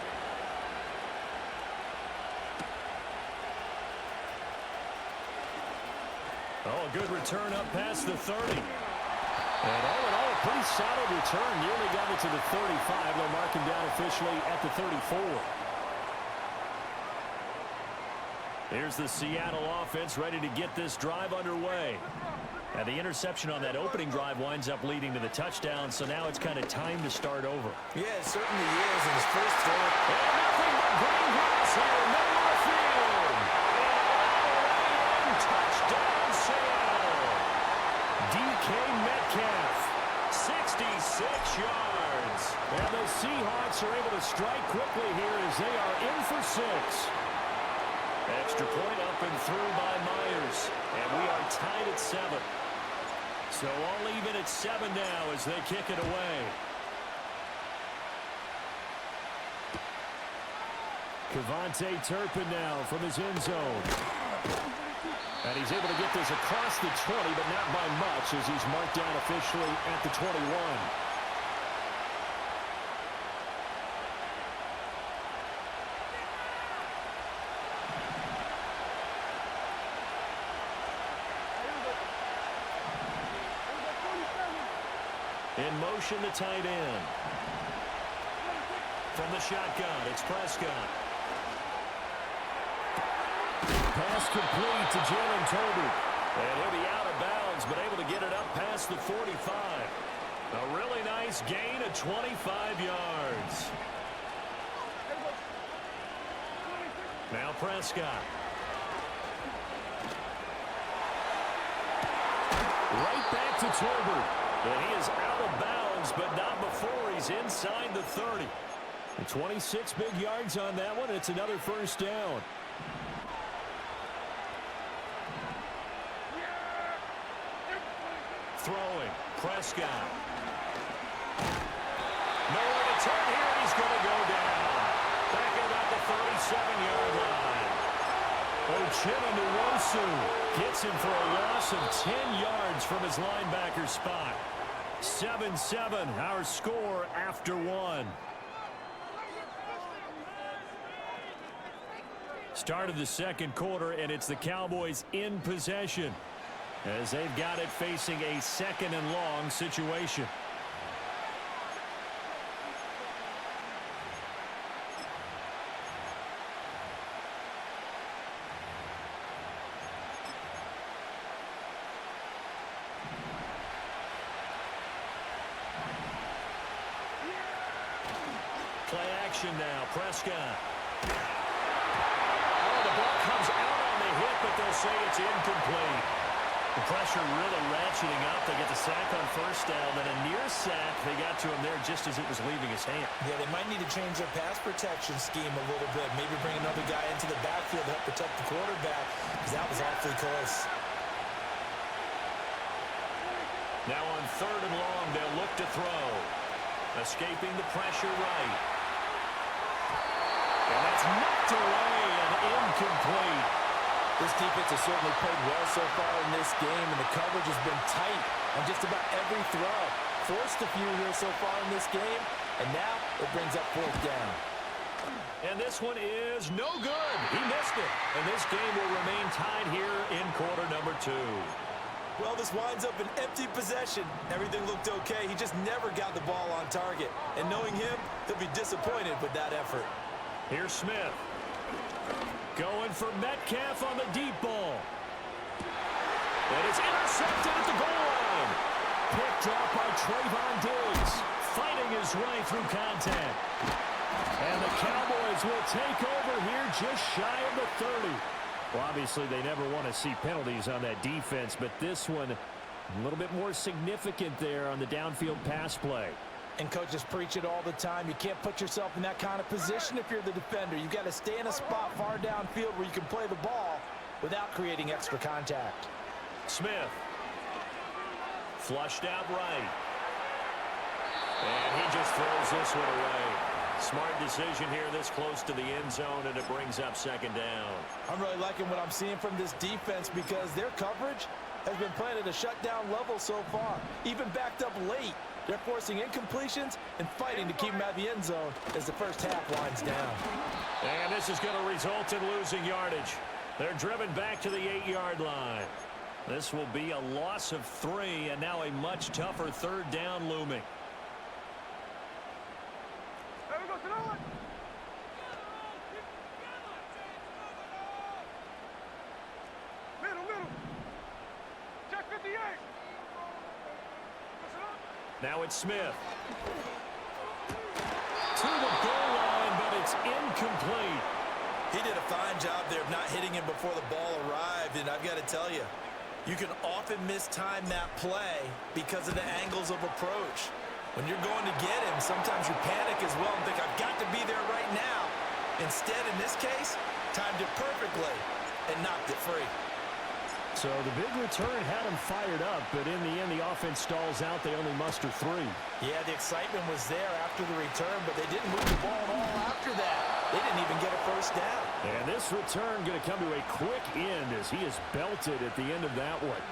Speaker 4: Oh, a good return up past the 30. And all in all, a pretty solid return. Nearly got it to the 35. They'll mark him down officially at the 34. Here's the Seattle offense ready to get this drive underway. And the interception on that opening drive winds up leading to the touchdown, so now it's kind of time to start over.
Speaker 2: Yeah, it certainly is. In his first throw.
Speaker 4: And nothing but green grass here, middle of the field. And touchdown, Seattle. DK Metcalf, 66 yards. And the Seahawks are able to strike quickly here as they are in for 6. Extra point up and through by Myers. And we are tied at 7. So all even at 7 now as they kick it away. Kevontae Turpin now from his end zone. And he's able to get this across the 20, but not by much as he's marked down officially at the 21. In motion, the tight end. From the shotgun, it's Prescott. Pass complete to Jalen Tolbert. And he'll be out of bounds, but able to get it up past the 45. A really nice gain of 25 yards. Now Prescott. Right back to Tolbert. And he is out of bounds, but not before he's inside the 30. And 26 big yards on that one. It's another first down. Throwing. Prescott.
Speaker 1: Chinonwosu gets him for a loss of 10 yards from his linebacker spot. 7-7, our score after one. Start of the second quarter, and it's the Cowboys in possession as they've got it facing a second and long situation. Play action now, Prescott. Oh, the ball comes out on the hit, but they'll say it's incomplete. The pressure really ratcheting up. They get the sack on first down, then a near sack. They got to him there just as it was leaving his hand.
Speaker 2: Yeah, they might need to change their pass protection scheme a little bit. Maybe bring another guy into the backfield to help protect the quarterback, because that was awfully close.
Speaker 1: Now on third and long, they'll look to throw. Escaping the pressure right. And that's knocked away and incomplete.
Speaker 2: This defense has certainly played well so far in this game, and the coverage has been tight on just about every throw. Forced a few here so far in this game, and now it brings up fourth down.
Speaker 1: And this one is no good. He missed it. And this game will remain tied here in quarter number 2.
Speaker 2: Well, this winds up an empty possession. Everything looked okay. He just never got the ball on target. And knowing him, he'll be disappointed with that effort.
Speaker 1: Here's Smith. Going for Metcalf on the deep ball. And it's intercepted at the goal line. Picked up by Trayvon Diggs. Fighting his way through contact. And the Cowboys will take over here just shy of the 30. Well, obviously, they never want to see penalties on that defense, but this one a little bit more significant there on the downfield pass play.
Speaker 2: And coaches preach it all the time. You can't put yourself in that kind of position if you're the defender. You've got to stay in a spot far downfield where you can play the ball without creating extra contact.
Speaker 1: Smith. Flushed out right. And he just throws this one away. Smart decision here this close to the end zone, and it brings up second down.
Speaker 2: I'm really liking what I'm seeing from this defense because their coverage has been playing at a shutdown level so far. Even backed up late, they're forcing incompletions and fighting to keep them out of the end zone as the first half winds down.
Speaker 1: And this is going to result in losing yardage. They're driven back to the 8-yard line. This will be a loss of 3, and now a much tougher third down looming. Now it's Smith. To the goal line, but it's incomplete.
Speaker 2: He did a fine job there of not hitting him before the ball arrived, and I've got to tell you, you can often mistime that play because of the angles of approach. When you're going to get him, sometimes you panic as well and think, I've got to be there right now. Instead, in this case, timed it perfectly and knocked it free.
Speaker 1: So the big return had him fired up, but in the end, the offense stalls out. They only muster 3.
Speaker 2: Yeah, the excitement was there after the return, but they didn't move the ball at all after that. They didn't even get a first down.
Speaker 1: And this return going to come to a quick end as he is belted at the end of that one.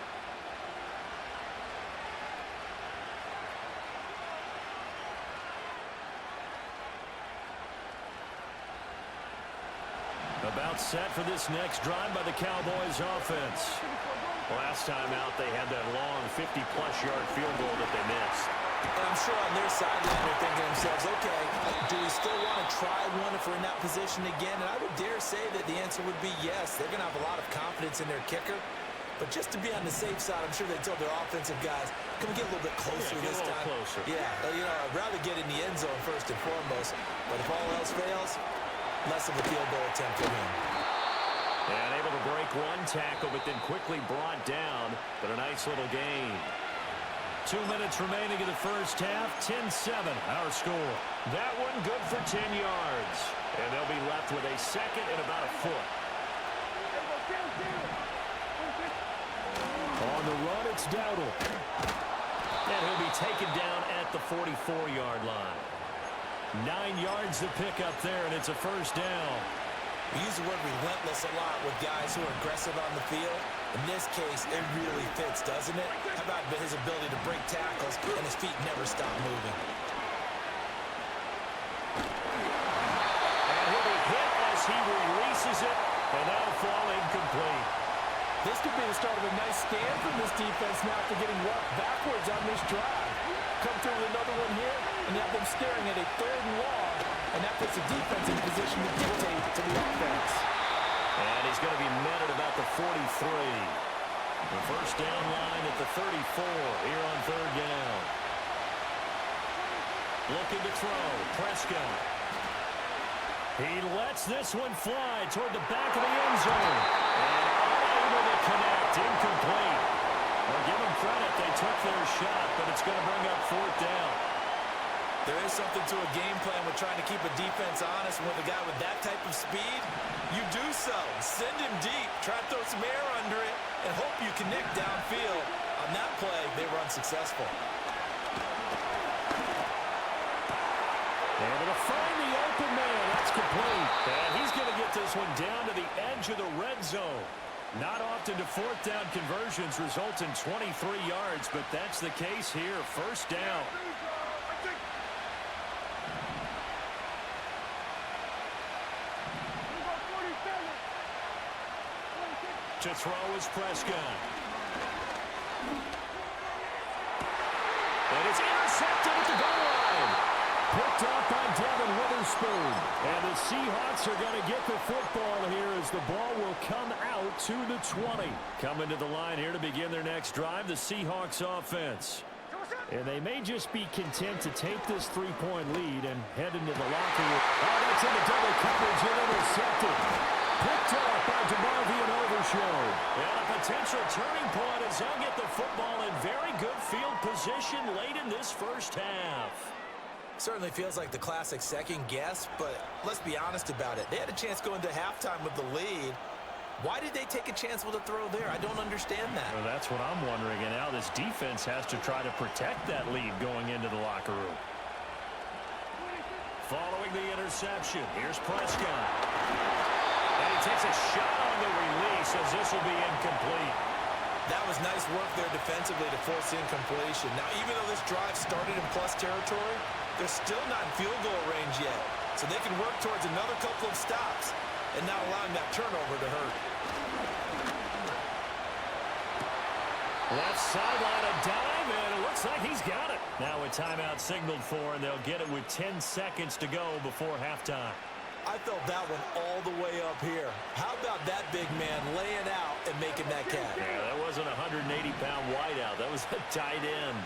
Speaker 1: About set for this next drive by the Cowboys offense. Last time out, they had that long 50-plus yard field goal that they missed.
Speaker 2: And I'm sure on their sideline they're thinking to themselves, okay, do we still want to try one if we're in that position again? And I would dare say that the answer would be yes. They're going to have a lot of confidence in their kicker. But just to be on the safe side, I'm sure they told their offensive guys, can we get a little bit closer this time?
Speaker 1: Closer.
Speaker 2: Yeah, you know, I'd rather get in the end zone first and foremost. But if all else fails, less of a field goal attempt for him.
Speaker 1: And able to break one tackle, but then quickly brought down. But a nice little gain. 2 minutes remaining in the first half. 10-7, our score. That one good for 10 yards. And they'll be left with a second and about a foot. On the run, it's Dowdle. And he'll be taken down at the 44-yard line. 9 yards to pick up there, and it's a first down.
Speaker 2: We use the word relentless a lot with guys who are aggressive on the field. In this case, it really fits, doesn't it? How about his ability to break tackles and his feet never stop moving?
Speaker 1: And he'll be hit as he releases it, and that'll fall incomplete.
Speaker 4: This could be the start of a nice stand from this defense now after getting walked backwards on this drive. Come through with another one here, and have them staring at a 3rd and long, and that puts the defense in position to dictate to the offense.
Speaker 1: And he's going to be met at about the 43. The first down line at the 34 here on 3rd down. Looking to throw, Prescott. He lets this one fly toward the back of the end zone. And unable to connect, incomplete. Well, give them credit, they took their shot, but it's going to bring up 4th down.
Speaker 2: There is something to a game plan with trying to keep a defense honest, and with a guy with that type of speed, you do so. Send him deep, try to throw some air under it, and hope you connect downfield. On that play, they were unsuccessful.
Speaker 1: Able to find the open man. That's complete. And he's going to get this one down to the edge of the red zone. Not often do 4th down conversions result in 23 yards, but that's the case here. First down. To throw is Prescott. And it's intercepted at the goal line. Picked off by Devin Witherspoon. And the Seahawks are going to get the football here as the ball will come out to the 20. Coming to the line here to begin their next drive, the Seahawks offense. And they may just be content to take this 3-point lead and head into the locker room. Oh, that's into double coverage and intercepted. Picked off by DeMarvion Overshow. And a potential turning point as they'll get the football in very good field position late in this first half.
Speaker 2: Certainly feels like the classic second guess, but let's be honest about it. They had a chance going into halftime with the lead. Why did they take a chance with a throw there? I don't understand that.
Speaker 1: Well, that's what I'm wondering. And now this defense has to try to protect that lead going into the locker room. Following the interception, here's Prescott. And he takes a shot on the release as this will be incomplete.
Speaker 2: That was nice work there defensively to force incompletion. Now, even though this drive started in plus territory, they're still not in field goal range yet. So they can work towards another couple of stops and not allowing that turnover to hurt.
Speaker 1: Left sideline a dive, and it looks like he's got it. Now a timeout signaled for, and they'll get it with 10 seconds to go before halftime.
Speaker 2: I felt that one all the way up here. How about that big man laying out and making that catch?
Speaker 1: Yeah, that wasn't a 180-pound wideout. That was a tight end.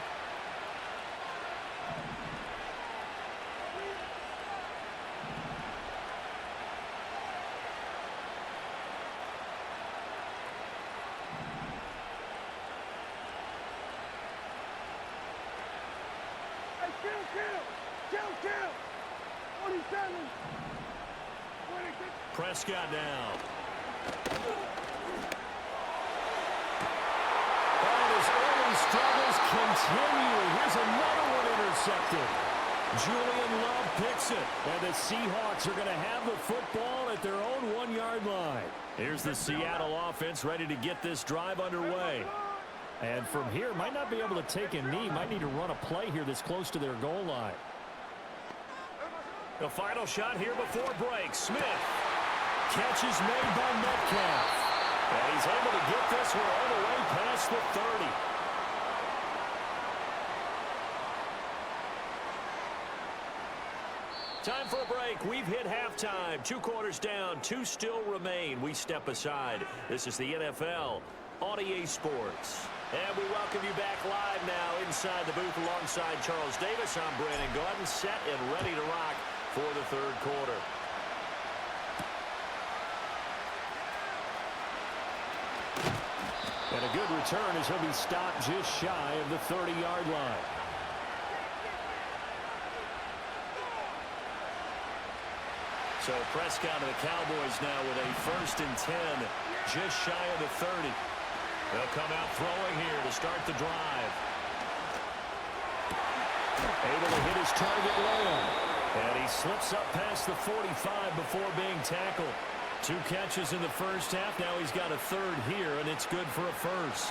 Speaker 3: Kill! 27!
Speaker 1: Prescott now. And his early struggles continue. Here's another one intercepted. Julian Love picks it. And the Seahawks are going to have the football at their own 1-yard line. Here's the Seattle offense ready to get this drive underway. And from here, might not be able to take a knee. Might need to run a play here that's close to their goal line. The final shot here before break. Smith. Catch is made by Metcalf. And he's able to get this one all the way past the 30. Time for a break. We've hit halftime. 2 quarters down. 2 still remain. We step aside. This is the NFL on EA Sports. And we welcome you back live now inside the booth alongside Charles Davis. I'm Brandon Gordon, set and ready to rock for the 3rd quarter. And a good return as he'll be stopped just shy of the 30-yard line. So Prescott of the Cowboys now with a 1st and 10, just shy of the 30. They'll come out throwing here to start the drive. Able to hit his target layup. And he slips up past the 45 before being tackled. 2 catches in the first half. Now he's got a third here, and it's good for a first.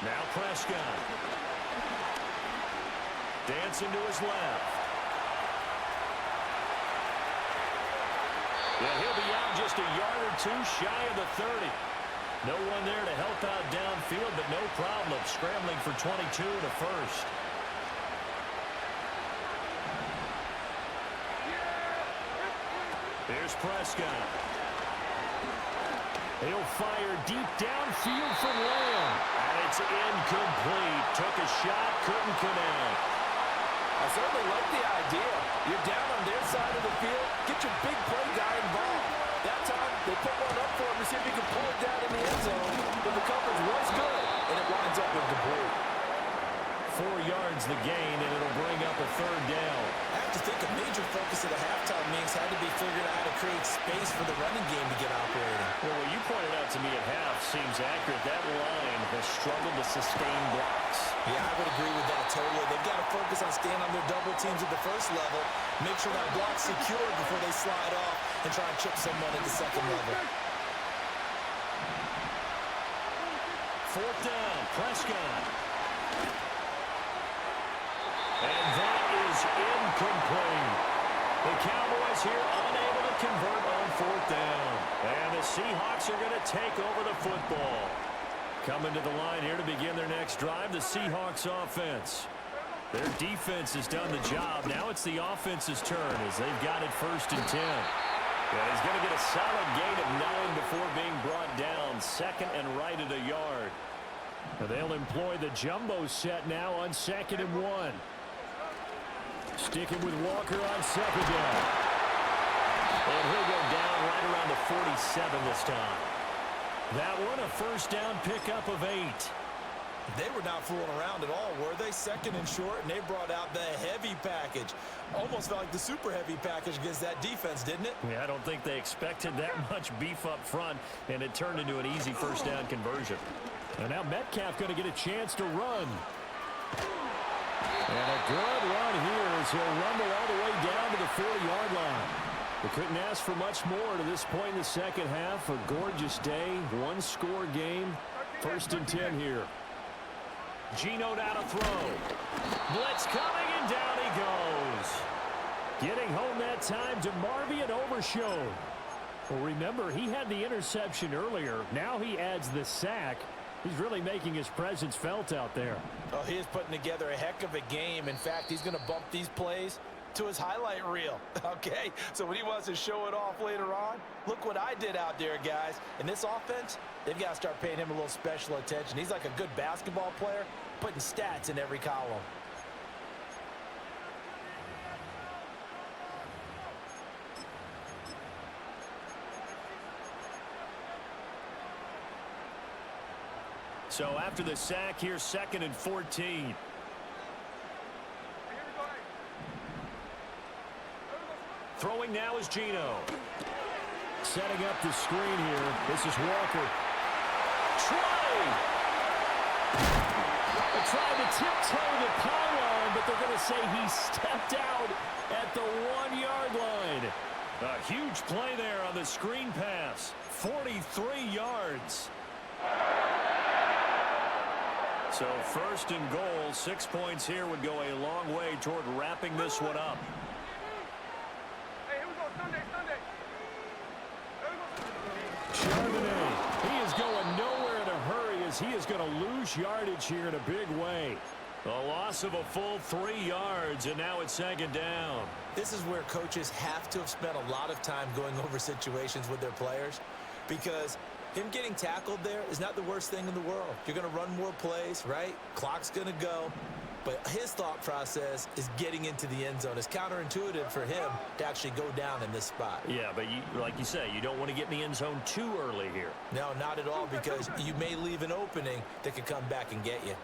Speaker 1: Now Prescott. Dancing to his left. Yeah, he'll be out just a yard or 2 shy of the 30. No one there to help out downfield, but no problem scrambling for 22 to first. Here's Prescott. He'll fire deep downfield from Lamb. And it's incomplete. Took a shot, couldn't connect.
Speaker 2: I certainly like the idea. You're down on their side of the field. Get your big play guy involved. That time, they put one up for him to see if he can pull it down in the end zone. But the coverage was good, and it winds up incomplete.
Speaker 1: 4 yards the gain, and it'll bring up a third down.
Speaker 2: I have to think a major focus of the halftime meetings had to be figuring out how to create space for the running game to get operating.
Speaker 1: Well, what you pointed out to me at half seems accurate. That line has struggled to sustain blocks.
Speaker 2: Yeah, I would agree with that totally. They've got to focus on staying on their double teams at the first level, make sure that block's secured before they slide off and try and chip someone at the second level.
Speaker 1: 4th down, Prescott. And that is incomplete. The Cowboys here unable to convert on 4th down. And the Seahawks are going to take over the football. Coming to the line here to begin their next drive, the Seahawks offense. Their defense has done the job. Now it's the offense's turn as they've got it 1st and 10. Yeah, he's going to get a solid gain of 9 before being brought down. 2nd and right at a yard. Now they'll employ the jumbo set now on 2nd and 1. Sticking with Walker on 2nd down. And he'll go down right around the 47 this time. That one, a 1st down pickup of 8.
Speaker 2: They were not fooling around at all, were they? 2nd and short, and they brought out the heavy package. Almost felt like the super heavy package against that defense, didn't it?
Speaker 1: Yeah, I don't think they expected that much beef up front, and it turned into an easy 1st down conversion. And now Metcalf going to get a chance to run. And a good run here as he'll rumble all the way down to the 40-yard line. They couldn't ask for much more to this point in the second half. A gorgeous day, 1-score game. 1st and 10 here. Geno now to throw. Blitz coming, and down he goes. Getting home that time to Marvian Overshown. Well, remember, he had the interception earlier. Now he adds the sack. He's really making his presence felt out there.
Speaker 2: Oh, he is putting together a heck of a game. In fact, he's going to bump these plays to his highlight reel, okay? So when he wants to show it off later on, look what I did out there, guys. In this offense, they've got to start paying him a little special attention. He's like a good basketball player, putting stats in every column.
Speaker 1: So after the sack here, 2nd and 14. Throwing now is Geno. Setting up the screen here. This is Walker. Trey! They tried to tiptoe the pylon, but they're going to say he stepped out at the 1-yard line. A huge play there on the screen pass. 43 yards. So 1st and goal, 6 points here would go a long way toward wrapping this one up.
Speaker 3: Hey, here we go, Sunday.
Speaker 1: Charbonnet, he is going nowhere in a hurry as he is going to lose yardage here in a big way. A loss of a full 3 yards, and now it's 2nd down.
Speaker 2: This is where coaches have to have spent a lot of time going over situations with their players, because him getting tackled there is not the worst thing in the world. You're going to run more plays, right? Clock's going to go. But his thought process is getting into the end zone. It's counterintuitive for him to actually go down in this spot.
Speaker 1: Yeah, but like you say, you don't want to get in the end zone too early here.
Speaker 2: No, not at all, because you may leave an opening that could come back and get you.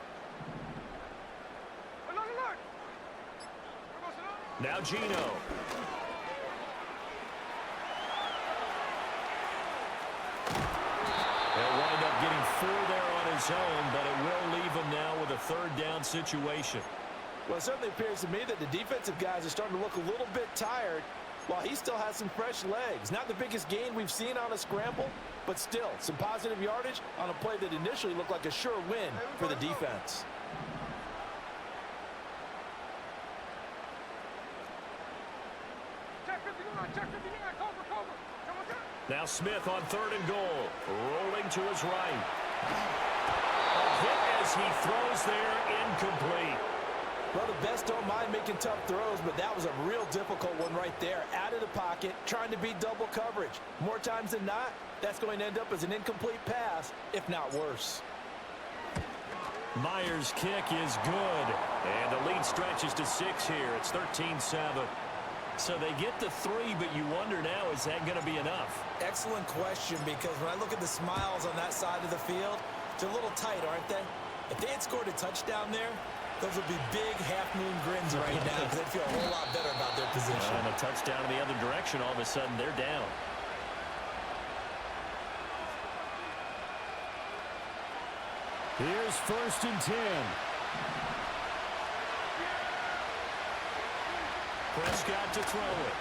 Speaker 1: Now Geno. He'll wind up getting 4 there on his own, but it will leave him now with a 3rd down situation.
Speaker 2: Well, it certainly appears to me that the defensive guys are starting to look a little bit tired while he still has some fresh legs. Not the biggest gain we've seen on a scramble, but still some positive yardage on a play that initially looked like a sure win for the defense.
Speaker 3: Check 59, check 59, cover, cover. Come on, check.
Speaker 1: Now Smith on 3rd and goal. Rolling to his right. A hit as he throws there, incomplete.
Speaker 2: Well, the best don't mind making tough throws, but that was a real difficult one right there. Out of the pocket, trying to beat double coverage. More times than not, that's going to end up as an incomplete pass, if not worse.
Speaker 1: Myers' kick is good. And the lead stretches to 6 here. It's 13-7. So they get the 3, but you wonder now, is that going to be enough?
Speaker 2: Excellent question, because when I look at the smiles on that side of the field, they're a little tight, aren't they? If they had scored a touchdown there, those would be big half-moon grins right now because they'd feel a whole lot better about their position.
Speaker 1: And a touchdown in the other direction, all of a sudden they're down.
Speaker 4: Here's 1st and 10.
Speaker 1: Prescott to throw it.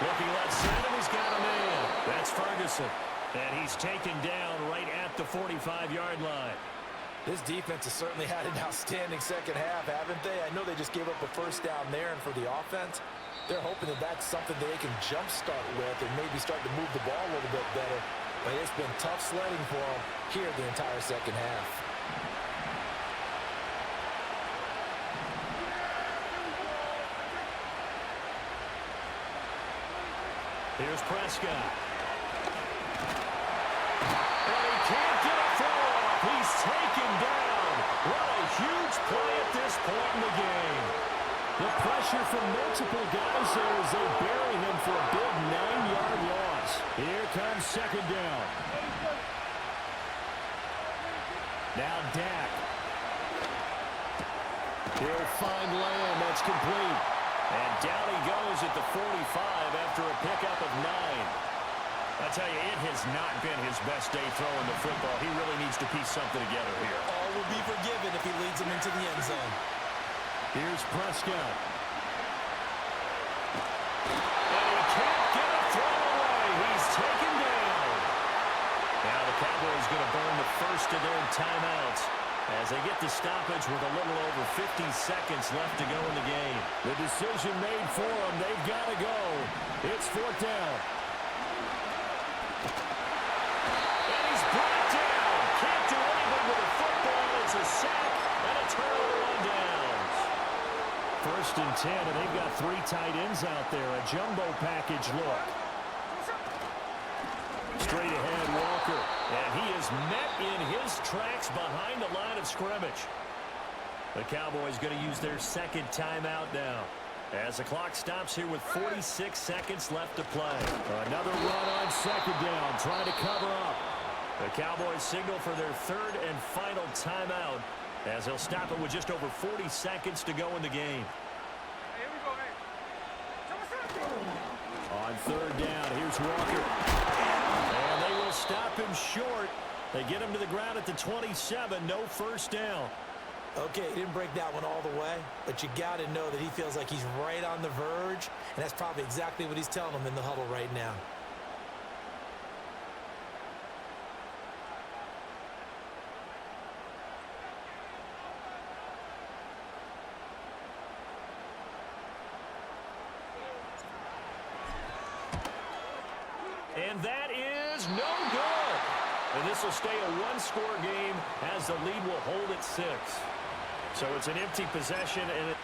Speaker 1: Looking left side, and he's got a man. That's Ferguson. And he's taken down right at the 45-yard line.
Speaker 2: This defense has certainly had an outstanding second half, haven't they? I know they just gave up a first down there, and for the offense, they're hoping that that's something that they can jumpstart with and maybe start to move the ball a little bit better. But it's been tough sledding for them here the entire second half.
Speaker 1: Here's Prescott. And he can't get a throw off. He's taken down. What a huge play at this point in the game.
Speaker 4: The pressure from multiple guys there as they bury him for a big 9-yard loss. Here comes 2nd down. Now Dak. He'll find Lamb. That's complete.
Speaker 1: And down he goes at the 45 after a pickup of 9. I tell you, it has not been his best day throwing the football. He really needs to piece something together here.
Speaker 2: All will be forgiven if he leads them into the end zone.
Speaker 4: Here's Prescott.
Speaker 1: And he can't get a throw away. He's taken down. Now the Cowboys going to burn the first of their timeouts as they get the stoppage with a little over 50 seconds left to go in the game.
Speaker 4: The decision made for them. They've got to go. It's 4th down.
Speaker 1: And he's brought down. Can't do anything with the football. It's a sack and a turnover on downs.
Speaker 4: 1st and 10, and they've got 3 tight ends out there. A jumbo package look.
Speaker 1: Straight ahead, Walker. And he is met in his tracks behind the line of scrimmage. The Cowboys going to use their 2nd timeout now, as the clock stops here with 46 seconds left to play.
Speaker 4: Another run on 2nd down, trying to cover up.
Speaker 1: The Cowboys signal for their 3rd and final timeout, as they'll stop it with just over 40 seconds to go in the game.
Speaker 3: Hey, here we go, hey.
Speaker 4: On 3rd down, here's Walker.
Speaker 1: And they will stop him short. They get him to the ground at the 27, no 1st down.
Speaker 2: Okay, he didn't break that one all the way, but you got to know that he feels like he's right on the verge, and that's probably exactly what he's telling them in the huddle right now.
Speaker 1: And that is no good. And this will stay a one-score game as the lead will hold at 6. So it's an empty possession, and